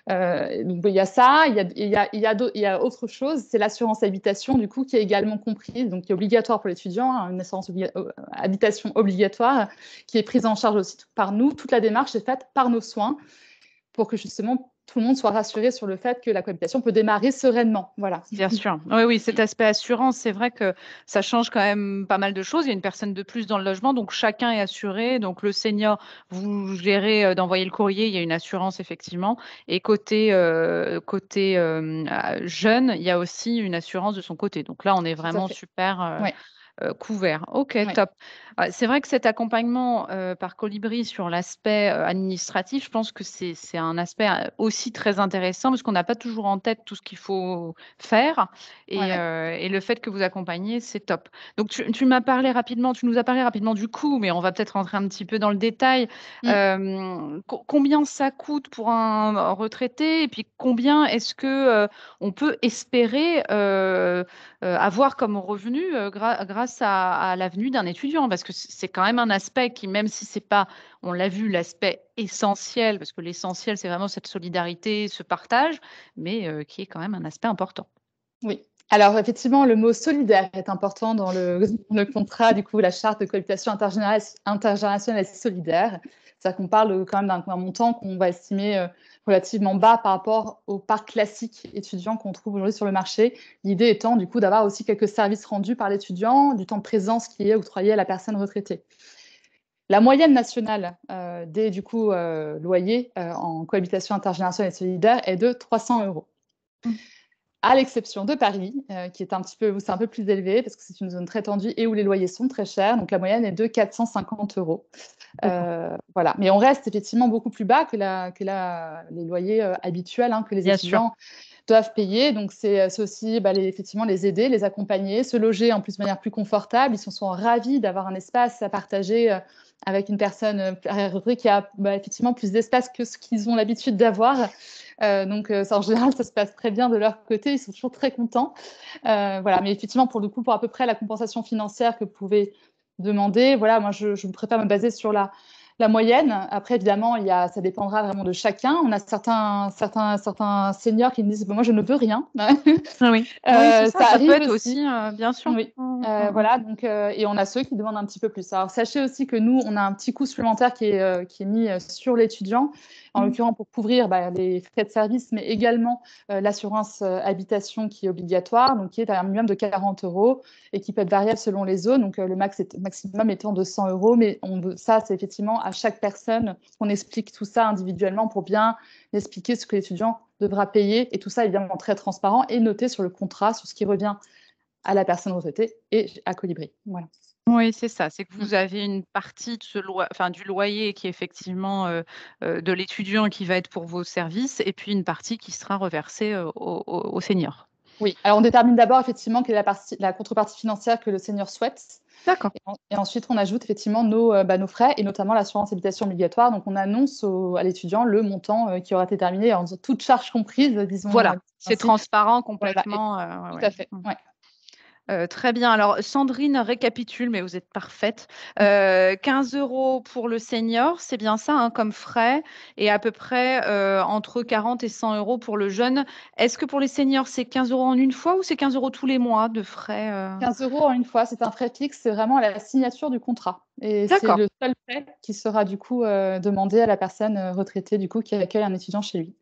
Donc, il y a ça, il y a autre chose, c'est l'assurance habitation du coup qui est également comprise, donc qui est obligatoire pour l'étudiant, une assurance habitation obligatoire qui est prise en charge aussi par nous. Toute la démarche est faite par nos soins pour que justement tout le monde soit rassuré sur le fait que la cohabitation peut démarrer sereinement. Voilà. Bien sûr. Oui, cet aspect assurance, c'est vrai que ça change quand même pas mal de choses. Il y a une personne de plus dans le logement, donc chacun est assuré. Donc le senior, vous gérez d'envoyer le courrier, il y a une assurance effectivement. Et côté jeune, il y a aussi une assurance de son côté. Donc là, on est vraiment super couvert. OK, top. C'est vrai que cet accompagnement par Colibri sur l'aspect administratif, je pense que c'est un aspect aussi très intéressant parce qu'on n'a pas toujours en tête tout ce qu'il faut faire et le fait que vous accompagnez, c'est top. Donc tu nous as parlé rapidement du coût, mais on va peut-être rentrer un petit peu dans le détail. Combien ça coûte pour un retraité et puis combien est-ce que on peut espérer avoir comme revenu grâce à la venue d'un étudiant, parce que c'est quand même un aspect qui, même si c'est pas, on l'a vu, l'aspect essentiel, parce que l'essentiel, c'est vraiment cette solidarité, ce partage, mais qui est quand même un aspect important. Oui. Alors, effectivement, le mot solidaire est important dans le contrat, du coup, la charte de cohabitation intergénérationnelle et solidaire. C'est-à-dire qu'on parle quand même d'un montant qu'on va estimer relativement bas par rapport au parc classique étudiant qu'on trouve aujourd'hui sur le marché. L'idée étant, du coup, d'avoir aussi quelques services rendus par l'étudiant, du temps de présence qui est octroyé à la personne retraitée. La moyenne nationale des, du coup, loyers en cohabitation intergénérationnelle et solidaire est de 300 €. À l'exception de Paris, qui est où c'est un peu plus élevé parce que c'est une zone très tendue et où les loyers sont très chers. Donc, la moyenne est de 450 €. Voilà. Mais on reste effectivement beaucoup plus bas que les loyers habituels que les étudiants doivent payer. Donc, c'est aussi effectivement les aider, les accompagner, se loger en plus de manière plus confortable. Ils sont ravis d'avoir un espace à partager avec une personne qui a effectivement plus d'espace que ce qu'ils ont l'habitude d'avoir. Donc, en général, ça se passe très bien de leur côté. Ils sont toujours très contents. Voilà. Mais effectivement, pour le coup, pour à peu près la compensation financière que vous pouvez demander, voilà, moi, je préfère me baser sur la moyenne. Après, évidemment, ça dépendra vraiment de chacun. On a certains seniors qui me disent moi, je ne veux rien. Oui, ça peut être aussi, bien sûr. Oui. Voilà, donc, et on a ceux qui demandent un petit peu plus. Alors, sachez aussi que nous, on a un petit coût supplémentaire qui est mis sur l'étudiant, en l'occurrence pour couvrir les frais de service, mais également l'assurance habitation qui est obligatoire, donc qui est à un minimum de 40 € et qui peut être variable selon les zones. Donc, le maximum étant de 100 €, mais ça, c'est effectivement à chaque personne qu'on explique tout ça individuellement pour bien expliquer ce que l'étudiant devra payer. Et tout ça, évidemment, très transparent et noté sur le contrat, sur ce qui revient à la personne retraitée et à Colibri. Voilà. Oui, c'est ça. C'est que Mmh. vous avez une partie de du loyer qui est effectivement de l'étudiant qui va être pour vos services, et puis une partie qui sera reversée au senior. Oui, alors on détermine d'abord effectivement quelle est la contrepartie financière que le senior souhaite. D'accord. Et ensuite, on ajoute effectivement nos frais et notamment l'assurance habitation obligatoire. Donc, on annonce à l'étudiant le montant qui aura été déterminé en toute charge comprise, disons Voilà, c'est ainsi. transparent Voilà, complètement. Ouais, tout ouais. à fait. Ouais. Très bien. Alors, Sandrine récapitule, mais vous êtes parfaite. 15 € pour le senior, c'est bien ça, hein, comme frais, et à peu près entre 40 et 100 € pour le jeune. Est-ce que pour les seniors, c'est 15 € en une fois ou c'est 15 € tous les mois de frais 15 € en une fois, c'est un frais fixe, c'est vraiment à la signature du contrat. Et c'est D'accord. le seul frais qui sera du coup demandé à la personne retraitée du coup qui accueille un étudiant chez lui.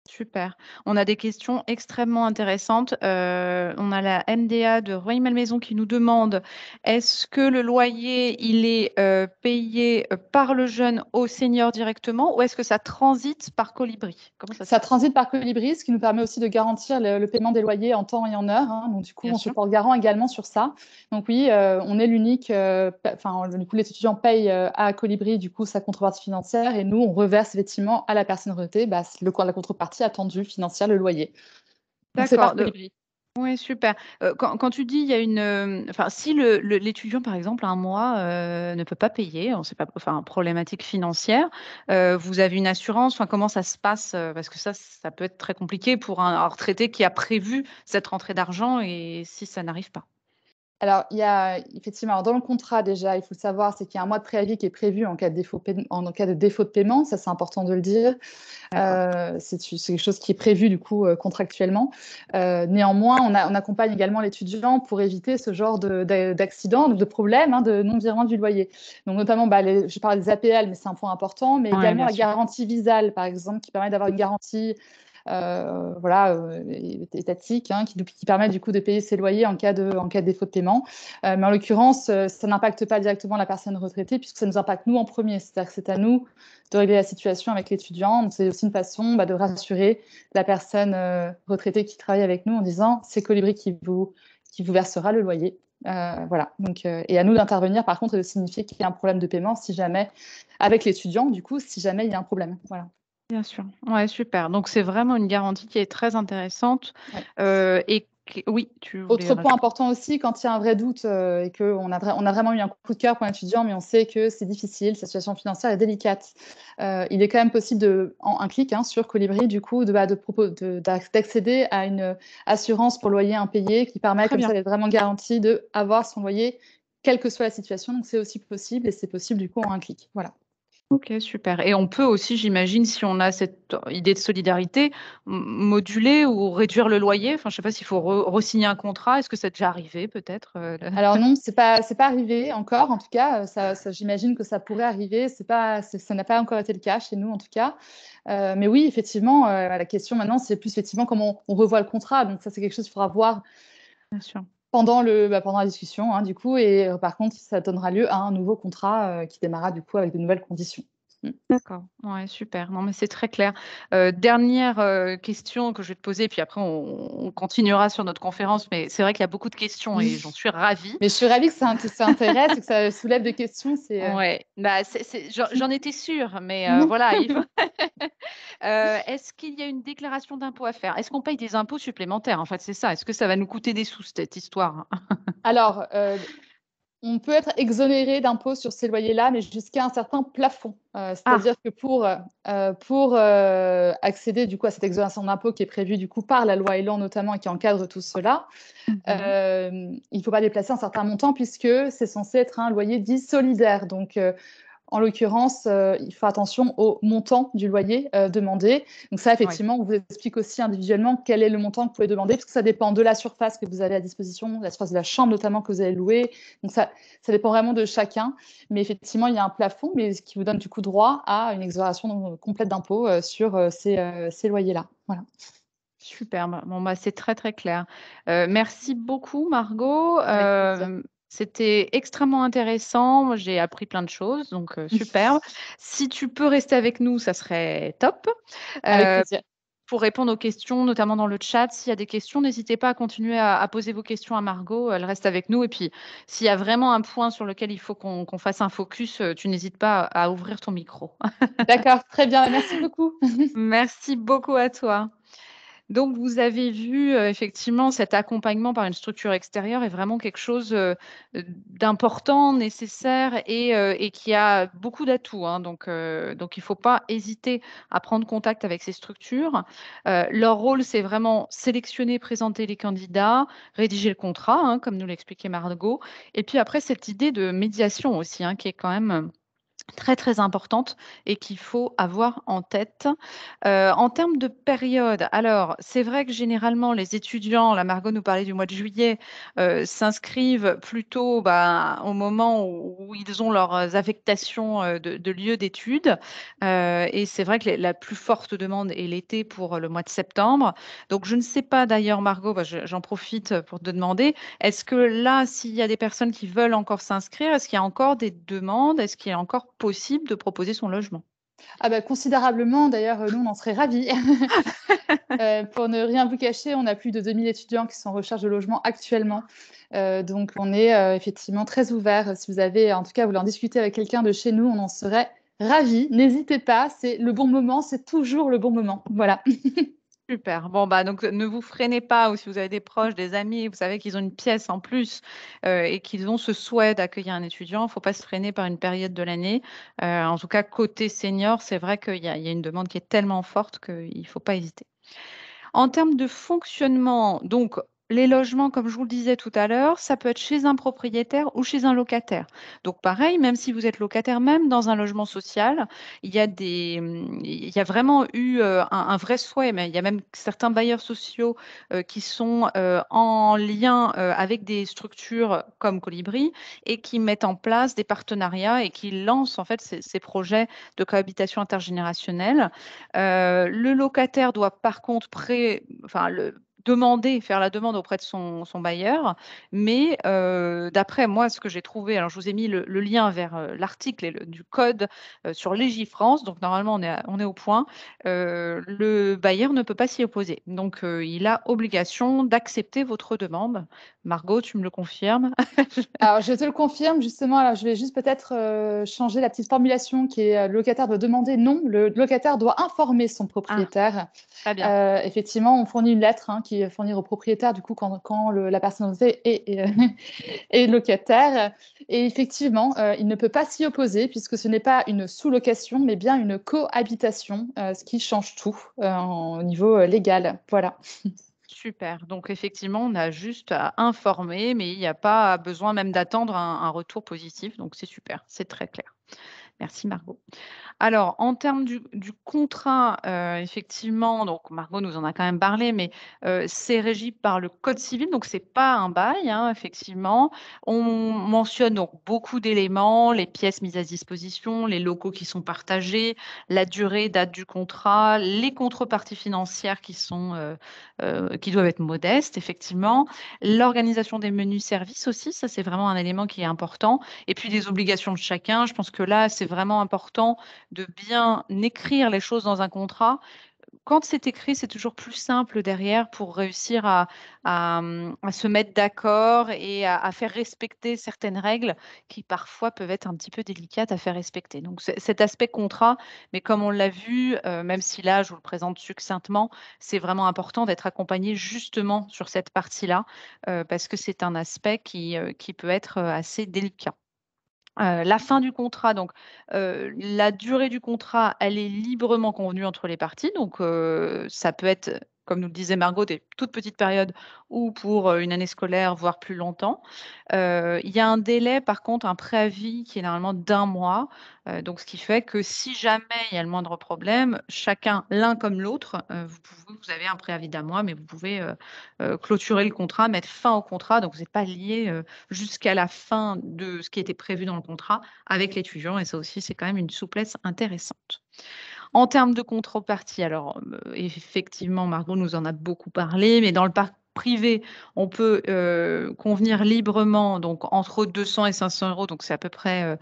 Super. On a des questions extrêmement intéressantes. On a la MDA de Rueil-Malmaison qui nous demande, est-ce que le loyer, il est payé par le jeune au senior directement, ou est-ce que ça transite par Colibri? Comment ça se Ça passe? transite par Colibri, ce qui nous permet aussi de garantir le paiement des loyers en temps et en heure, hein. Donc, du coup, Bien on se sûr. porte garant également sur ça. Donc, oui, on est l'unique. Enfin, du coup, l'étudiant paye à Colibri du coup sa contrepartie financière et nous, on reverse effectivement à la personne retraitée la contrepartie attendue financière, le loyer. Donc, c'est D'accord. par Colibri. Oui, super. Quand tu dis il y a enfin, si l'étudiant, par exemple, un mois ne peut pas payer, on sait pas, enfin, problématique financière, vous avez une assurance, enfin, comment ça se passe? Parce que ça peut être très compliqué pour un retraité qui a prévu cette rentrée d'argent, et si ça n'arrive pas. Alors, il y a effectivement, alors dans le contrat déjà, il faut le savoir, c'est qu'il y a un mois de préavis qui est prévu en cas de défaut de paiement. Ça, c'est important de le dire. D'accord. C'est quelque chose qui est prévu du coup contractuellement. Néanmoins, on accompagne également l'étudiant pour éviter ce genre d'accident, de problème, hein, de non-virement du loyer. Donc notamment, je parle des APL, mais c'est un point important, mais Oui, également bien la sûr. garantie visale, par exemple, qui permet d'avoir une garantie étatique, hein, qui permet du coup de payer ses loyers en cas de défaut de paiement. Mais en l'occurrence, ça n'impacte pas directement la personne retraitée puisque ça nous impacte nous en premier. C'est-à-dire que c'est à nous de régler la situation avec l'étudiant. Donc, c'est aussi une façon de rassurer la personne retraitée qui travaille avec nous en disant c'est Colibri qui vous versera le loyer. Voilà. Donc, et à nous d'intervenir par contre et de signifier qu'il y a un problème de paiement si jamais, avec l'étudiant, du coup, si jamais il y a un problème. Voilà. Bien sûr. Ouais, super. Donc, c'est vraiment une garantie qui est très intéressante. Ouais. Oui, tu voulais Autre point rajouter. important aussi, quand il y a un vrai doute et qu'on on a vraiment eu un coup de cœur pour l'étudiant, mais on sait que c'est difficile, sa situation financière est délicate, il est quand même possible, en un clic, hein, sur Colibri, du coup, d'accéder à une assurance pour loyer impayé qui permet Très comme bien. ça d'être vraiment garanti d'avoir son loyer, quelle que soit la situation. Donc, c'est aussi possible et c'est possible, du coup, en un clic. Voilà. Ok, super. Et on peut aussi, j'imagine, si on a cette idée de solidarité, moduler ou réduire le loyer. Enfin, je ne sais pas s'il faut re-signer un contrat. Est-ce que c'est déjà arrivé, peut-être Alors non, c'est pas arrivé encore. En tout cas, j'imagine que ça pourrait arriver. Ça n'a pas encore été le cas chez nous, en tout cas. Mais oui, effectivement, la question maintenant, c'est plus effectivement comment on revoit le contrat. Donc ça, c'est quelque chose qu'il faudra voir Bien sûr. pendant la discussion, hein, du coup. Et par contre, ça donnera lieu à un nouveau contrat qui démarrera du coup avec de nouvelles conditions. Mm. D'accord. Ouais, super. Non, mais c'est très clair. Dernière question que je vais te poser, puis après on continuera sur notre conférence. Mais c'est vrai qu'il y a beaucoup de questions et j'en Oui. suis ravie. Mais je suis ravie que ça intéresse et que ça soulève des questions. Ouais, bah, j'en étais sûre, mais voilà, il faut. Est-ce qu'il y a une déclaration d'impôt à faire? Est-ce qu'on paye des impôts supplémentaires? En fait, c'est ça. Est-ce que ça va nous coûter des sous, cette histoire? Alors, on peut être exonéré d'impôts sur ces loyers-là, mais jusqu'à un certain plafond. Ah, C'est-à-dire que pour accéder du coup à cette exonération d'impôt qui est prévue du coup par la loi Elan notamment et qui encadre tout cela, mhm. il ne faut pas déplacer un certain montant puisque c'est censé être un loyer dit solidaire. Donc, en l'occurrence, il faut attention au montant du loyer demandé. Donc ça, Oui, effectivement, on vous explique aussi individuellement quel est le montant que vous pouvez demander, parce que ça dépend de la surface que vous avez à disposition, la surface de la chambre notamment que vous allez louer. Donc ça dépend vraiment de chacun. Mais effectivement, il y a un plafond, mais qui vous donne du coup droit à une exonération complète d'impôt sur ces loyers-là. Voilà. superbe. Bon, bah, c'est très, très clair. Merci beaucoup, Margot. Avec plaisir. C'était extrêmement intéressant. Moi, j'ai appris plein de choses, donc superbe. Si tu peux rester avec nous, ça serait top. Avec Euh, plaisir. pour répondre aux questions, notamment dans le chat. S'il y a des questions, n'hésitez pas à continuer à poser vos questions à Margot. Elle reste avec nous. Et puis, s'il y a vraiment un point sur lequel il faut qu'on fasse un focus, tu n'hésites pas à ouvrir ton micro. D'accord, très bien. Merci beaucoup. Merci beaucoup à toi. Donc, vous avez vu, effectivement, cet accompagnement par une structure extérieure est vraiment quelque chose, d'important, nécessaire et qui a beaucoup d'atouts, hein. Donc il ne faut pas hésiter à prendre contact avec ces structures. Leur rôle, c'est vraiment sélectionner, présenter les candidats, rédiger le contrat, hein, comme nous l'expliquait Margot. Et puis après, cette idée de médiation aussi, hein, qui est quand même très, très importante et qu'il faut avoir en tête. En termes de période, alors c'est vrai que généralement les étudiants, là Margot nous parlait du mois de juillet, s'inscrivent plutôt au moment où ils ont leurs affectations de lieux d'études. Et c'est vrai que la plus forte demande est l'été pour le mois de septembre. Donc je ne sais pas d'ailleurs Margot, j'en profite pour te demander, est-ce que là, s'il y a des personnes qui veulent encore s'inscrire, est-ce qu'il y a encore des demandes? Est-ce qu'il est encore possible de proposer son logement? Ah bah, considérablement, d'ailleurs, nous, on en serait ravis. Pour ne rien vous cacher, on a plus de 2000 étudiants qui sont en recherche de logement actuellement. Donc on est effectivement très ouvert. Si vous avez, en tout cas, vous voulez en discuter avec quelqu'un de chez nous, on en serait ravis. N'hésitez pas, c'est le bon moment, c'est toujours le bon moment. Voilà. Super. Bon, donc ne vous freinez pas ou si vous avez des proches, des amis, vous savez qu'ils ont une pièce en plus et qu'ils ont ce souhait d'accueillir un étudiant, il ne faut pas se freiner par une période de l'année. En tout cas, côté senior, c'est vrai qu'il y a une demande qui est tellement forte qu'il ne faut pas hésiter. En termes de fonctionnement, donc les logements, comme je vous le disais tout à l'heure, ça peut être chez un propriétaire ou chez un locataire. Donc pareil, même si vous êtes locataire, même dans un logement social, il y a vraiment eu un vrai souhait, mais il y a même certains bailleurs sociaux qui sont en lien avec des structures comme Colibri et qui mettent en place des partenariats et qui lancent en fait ces projets de cohabitation intergénérationnelle. Le locataire doit par contre faire la demande auprès de son bailleur, mais d'après moi, ce que j'ai trouvé, alors je vous ai mis le lien vers l'article du code sur Légifrance, donc normalement on est au point, le bailleur ne peut pas s'y opposer. Donc il a obligation d'accepter votre demande. Margot, tu me le confirmes? Alors, je te le confirme, justement. Alors, je vais juste peut-être changer la petite formulation qui est le locataire doit demander. Non, le locataire doit informer son propriétaire. Très bien. Effectivement, on fournit une lettre qui est fournie au propriétaire, du coup, quand la personne est locataire. Et effectivement, il ne peut pas s'y opposer puisque ce n'est pas une sous-location, mais bien une cohabitation, ce qui change tout au niveau légal. Voilà. Super. Donc effectivement, on a juste à informer, mais il n'y a pas besoin même d'attendre un retour positif. Donc c'est super, c'est très clair. Merci Margot. Alors, en termes du contrat, effectivement, donc Margot nous en a quand même parlé, mais c'est régi par le code civil, donc c'est pas un bail, hein, effectivement. On mentionne donc beaucoup d'éléments, les pièces mises à disposition, les locaux qui sont partagés, la durée, date du contrat, les contreparties financières qui doivent être modestes, effectivement. L'organisation des menus services aussi, ça c'est vraiment un élément qui est important. Et puis des obligations de chacun. Je pense que là, c'est vraiment important de bien écrire les choses dans un contrat. Quand c'est écrit, c'est toujours plus simple derrière pour réussir à se mettre d'accord et à faire respecter certaines règles qui parfois peuvent être un petit peu délicates à faire respecter. Donc cet aspect contrat, mais comme on l'a vu, même si là je vous le présente succinctement, c'est vraiment important d'être accompagné justement sur cette partie-là parce que c'est un aspect qui peut être assez délicat. La fin du contrat, donc la durée du contrat, elle est librement convenue entre les parties. Donc ça peut être, comme nous le disait Margot, des toutes petites périodes ou pour une année scolaire, voire plus longtemps. Il y a un délai, par contre, un préavis qui est normalement d'1 mois. Donc ce qui fait que si jamais il y a le moindre problème, chacun, l'un comme l'autre, vous avez un préavis d'1 mois, mais vous pouvez clôturer le contrat, mettre fin au contrat. Donc vous n'êtes pas lié jusqu'à la fin de ce qui était prévu dans le contrat avec l'étudiant. Et ça aussi, c'est quand même une souplesse intéressante. En termes de contrepartie, alors effectivement, Margot nous en a beaucoup parlé, mais dans le privé, on peut convenir librement, donc entre 200 et 500 euros, donc c'est à peu près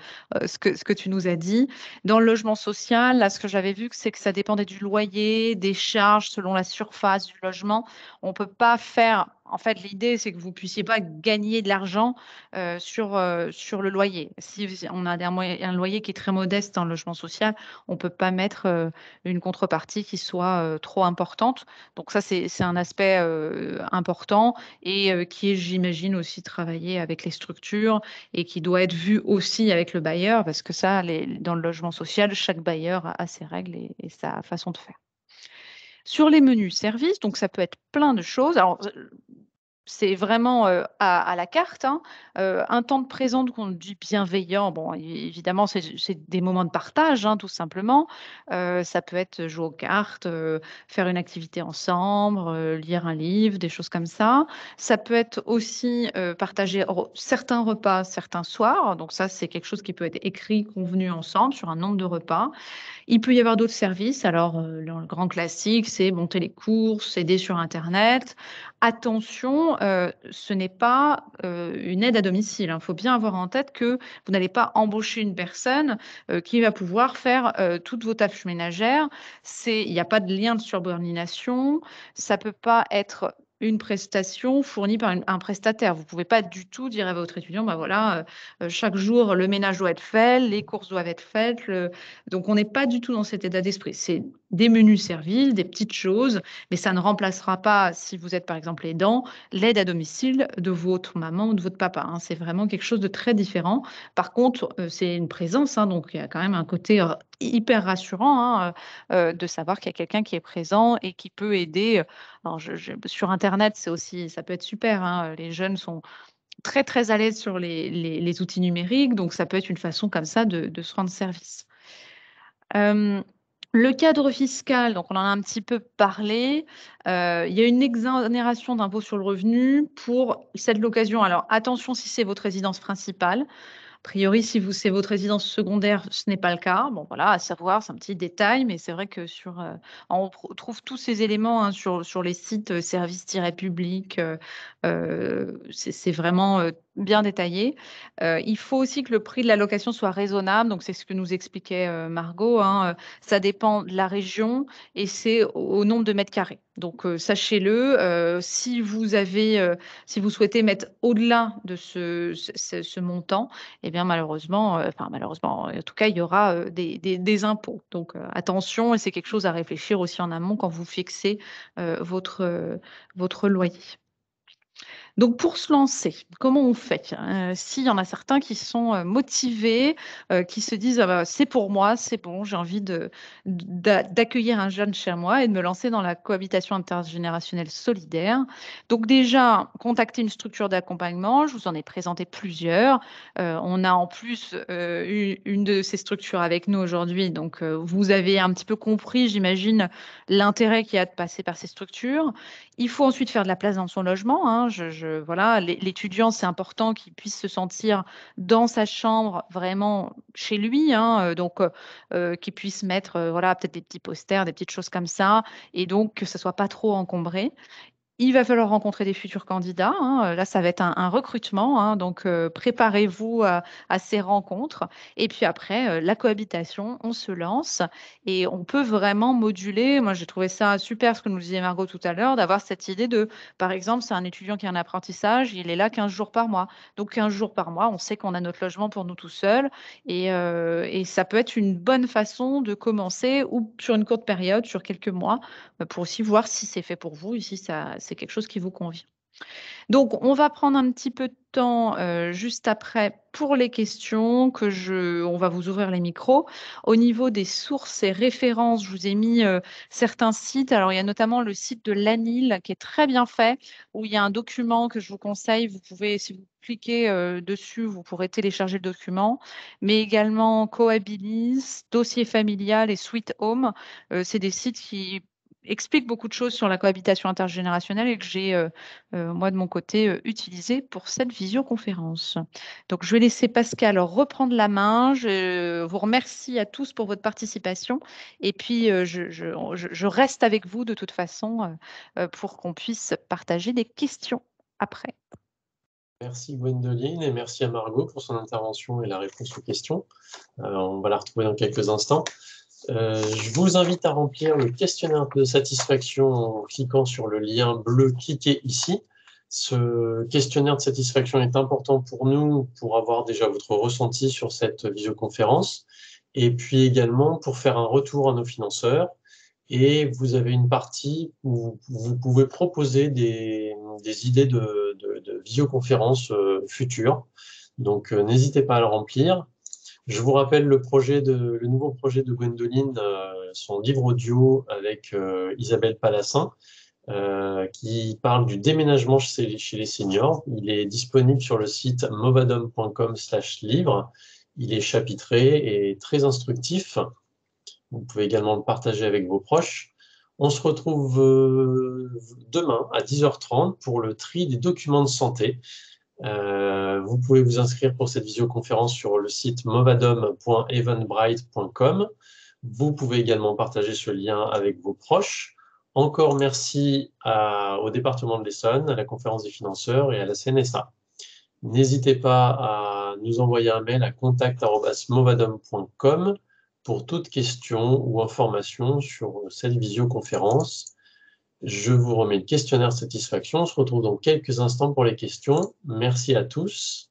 ce que tu nous as dit. Dans le logement social, là, ce que j'avais vu, c'est que ça dépendait du loyer, des charges selon la surface du logement. On ne peut pas faire. En fait, l'idée, c'est que vous ne puissiez pas gagner de l'argent sur le loyer. Si on a un loyer qui est très modeste en logement social, on ne peut pas mettre une contrepartie qui soit trop importante. Donc ça, c'est un aspect important et qui est, j'imagine, aussi travaillé avec les structures et qui doit être vu aussi avec le bailleur parce que ça, dans le logement social, chaque bailleur a ses règles et sa façon de faire. Sur les menus services, donc ça peut être plein de choses. Alors, c'est vraiment à la carte, hein. Un temps de présence qu'on dit bienveillant, bon, évidemment, c'est des moments de partage, hein, tout simplement. Ça peut être jouer aux cartes, faire une activité ensemble, lire un livre, des choses comme ça. Ça peut être aussi partager certains repas, certains soirs. Donc ça, c'est quelque chose qui peut être écrit, convenu ensemble sur un nombre de repas. Il peut y avoir d'autres services. Alors, le grand classique, c'est monter les courses, aider sur Internet. Attention, ce n'est pas une aide à domicile, hein. Il faut bien avoir en tête que vous n'allez pas embaucher une personne qui va pouvoir faire toutes vos tâches ménagères. Il n'y a pas de lien de subordination. Ça ne peut pas être une prestation fournie par un prestataire. Vous ne pouvez pas du tout dire à votre étudiant, bah voilà, chaque jour, le ménage doit être fait, les courses doivent être faites, donc, on n'est pas du tout dans cet état d'esprit. C'est des menus services, des petites choses, mais ça ne remplacera pas, si vous êtes par exemple aidant, l'aide à domicile de votre maman ou de votre papa, hein. C'est vraiment quelque chose de très différent. Par contre, c'est une présence, hein, donc il y a quand même un côté hyper rassurant, hein, de savoir qu'il y a quelqu'un qui est présent et qui peut aider. Alors, sur Internet, ça peut être super, hein. Les jeunes sont très, très à l'aise sur les outils numériques, donc ça peut être une façon comme ça de se rendre service. Le cadre fiscal, donc on en a un petit peu parlé. Il y a une exonération d'impôt sur le revenu pour cette location. Alors attention si c'est votre résidence principale. A priori, si c'est votre résidence secondaire, ce n'est pas le cas. Bon, voilà, à savoir, c'est un petit détail, mais c'est vrai que on trouve tous ces éléments, hein, sur les sites service-public. C'est vraiment bien détaillé. Il faut aussi que le prix de la location soit raisonnable. Donc, c'est ce que nous expliquait Margot, hein. Ça dépend de la région et c'est au nombre de mètres carrés. Donc, sachez-le, si vous souhaitez mettre au-delà de ce montant, eh bien malheureusement, en tout cas, il y aura des impôts. Donc attention, et c'est quelque chose à réfléchir aussi en amont quand vous fixez votre loyer. Donc pour se lancer, comment on fait? S'il y en a certains qui sont motivés, qui se disent: «Ah bah, c'est pour moi, c'est bon, j'ai envie d'accueillir un jeune chez moi et de me lancer dans la cohabitation intergénérationnelle solidaire». Donc déjà, contacter une structure d'accompagnement, je vous en ai présenté plusieurs. On a en plus, une de ces structures avec nous aujourd'hui, donc vous avez un petit peu compris, j'imagine, l'intérêt qu'il y a de passer par ces structures. Il faut ensuite faire de la place dans son logement, hein. Voilà, l'étudiant, c'est important qu'il puisse se sentir dans sa chambre, vraiment chez lui, hein, donc qu'il puisse mettre, voilà, peut-être des petits posters, des petites choses comme ça et donc que ça soit pas trop encombré. Il va falloir rencontrer des futurs candidats, hein. Là, ça va être un recrutement, hein, donc préparez-vous à ces rencontres. Et puis après, la cohabitation, on se lance et on peut vraiment moduler. Moi, j'ai trouvé ça super, ce que nous disait Margot tout à l'heure, d'avoir cette idée de, par exemple, c'est un étudiant qui a un apprentissage, il est là 15 jours par mois. Donc 15 jours par mois, on sait qu'on a notre logement pour nous tout seuls et ça peut être une bonne façon de commencer ou sur une courte période, sur quelques mois, pour aussi voir si c'est fait pour vous et si c'est quelque chose qui vous convient. Donc, on va prendre un petit peu de temps juste après pour les questions on va vous ouvrir les micros. Au niveau des sources et références, je vous ai mis certains sites. Alors, il y a notamment le site de l'ANIL qui est très bien fait, où il y a un document que je vous conseille. Vous pouvez, si vous cliquez dessus, vous pourrez télécharger le document, mais également Cohabilis, Dossier familial et Sweet Home. C'est des sites qui explique beaucoup de choses sur la cohabitation intergénérationnelle et que j'ai, moi, de mon côté, utilisé pour cette visioconférence. Donc, je vais laisser Pascal reprendre la main. Je vous remercie à tous pour votre participation et puis, je reste avec vous de toute façon, pour qu'on puisse partager des questions après. Merci Gwendoline et merci à Margot pour son intervention et la réponse aux questions. On va la retrouver dans quelques instants. Je vous invite à remplir le questionnaire de satisfaction en cliquant sur le lien bleu « Cliquez ici ». Ce questionnaire de satisfaction est important pour nous pour avoir déjà votre ressenti sur cette visioconférence et puis également pour faire un retour à nos financeurs. Et vous avez une partie où vous pouvez proposer des idées de visioconférences futures. Donc, n'hésitez pas à le remplir. Je vous rappelle le nouveau projet de Gwendoline, son livre audio avec Isabelle Palassin, qui parle du déménagement chez les seniors. Il est disponible sur le site movadom.com/livre. Il est chapitré et très instructif. Vous pouvez également le partager avec vos proches. On se retrouve demain à 10h30 pour le tri des documents de santé. Vous pouvez vous inscrire pour cette visioconférence sur le site movadom.eventbrite.com. Vous pouvez également partager ce lien avec vos proches. Encore merci au département de l'Essonne, à la conférence des financeurs et à la CNSA. N'hésitez pas à nous envoyer un mail à contact@movadom.com pour toute question ou information sur cette visioconférence. Je vous remets le questionnaire de satisfaction. On se retrouve dans quelques instants pour les questions. Merci à tous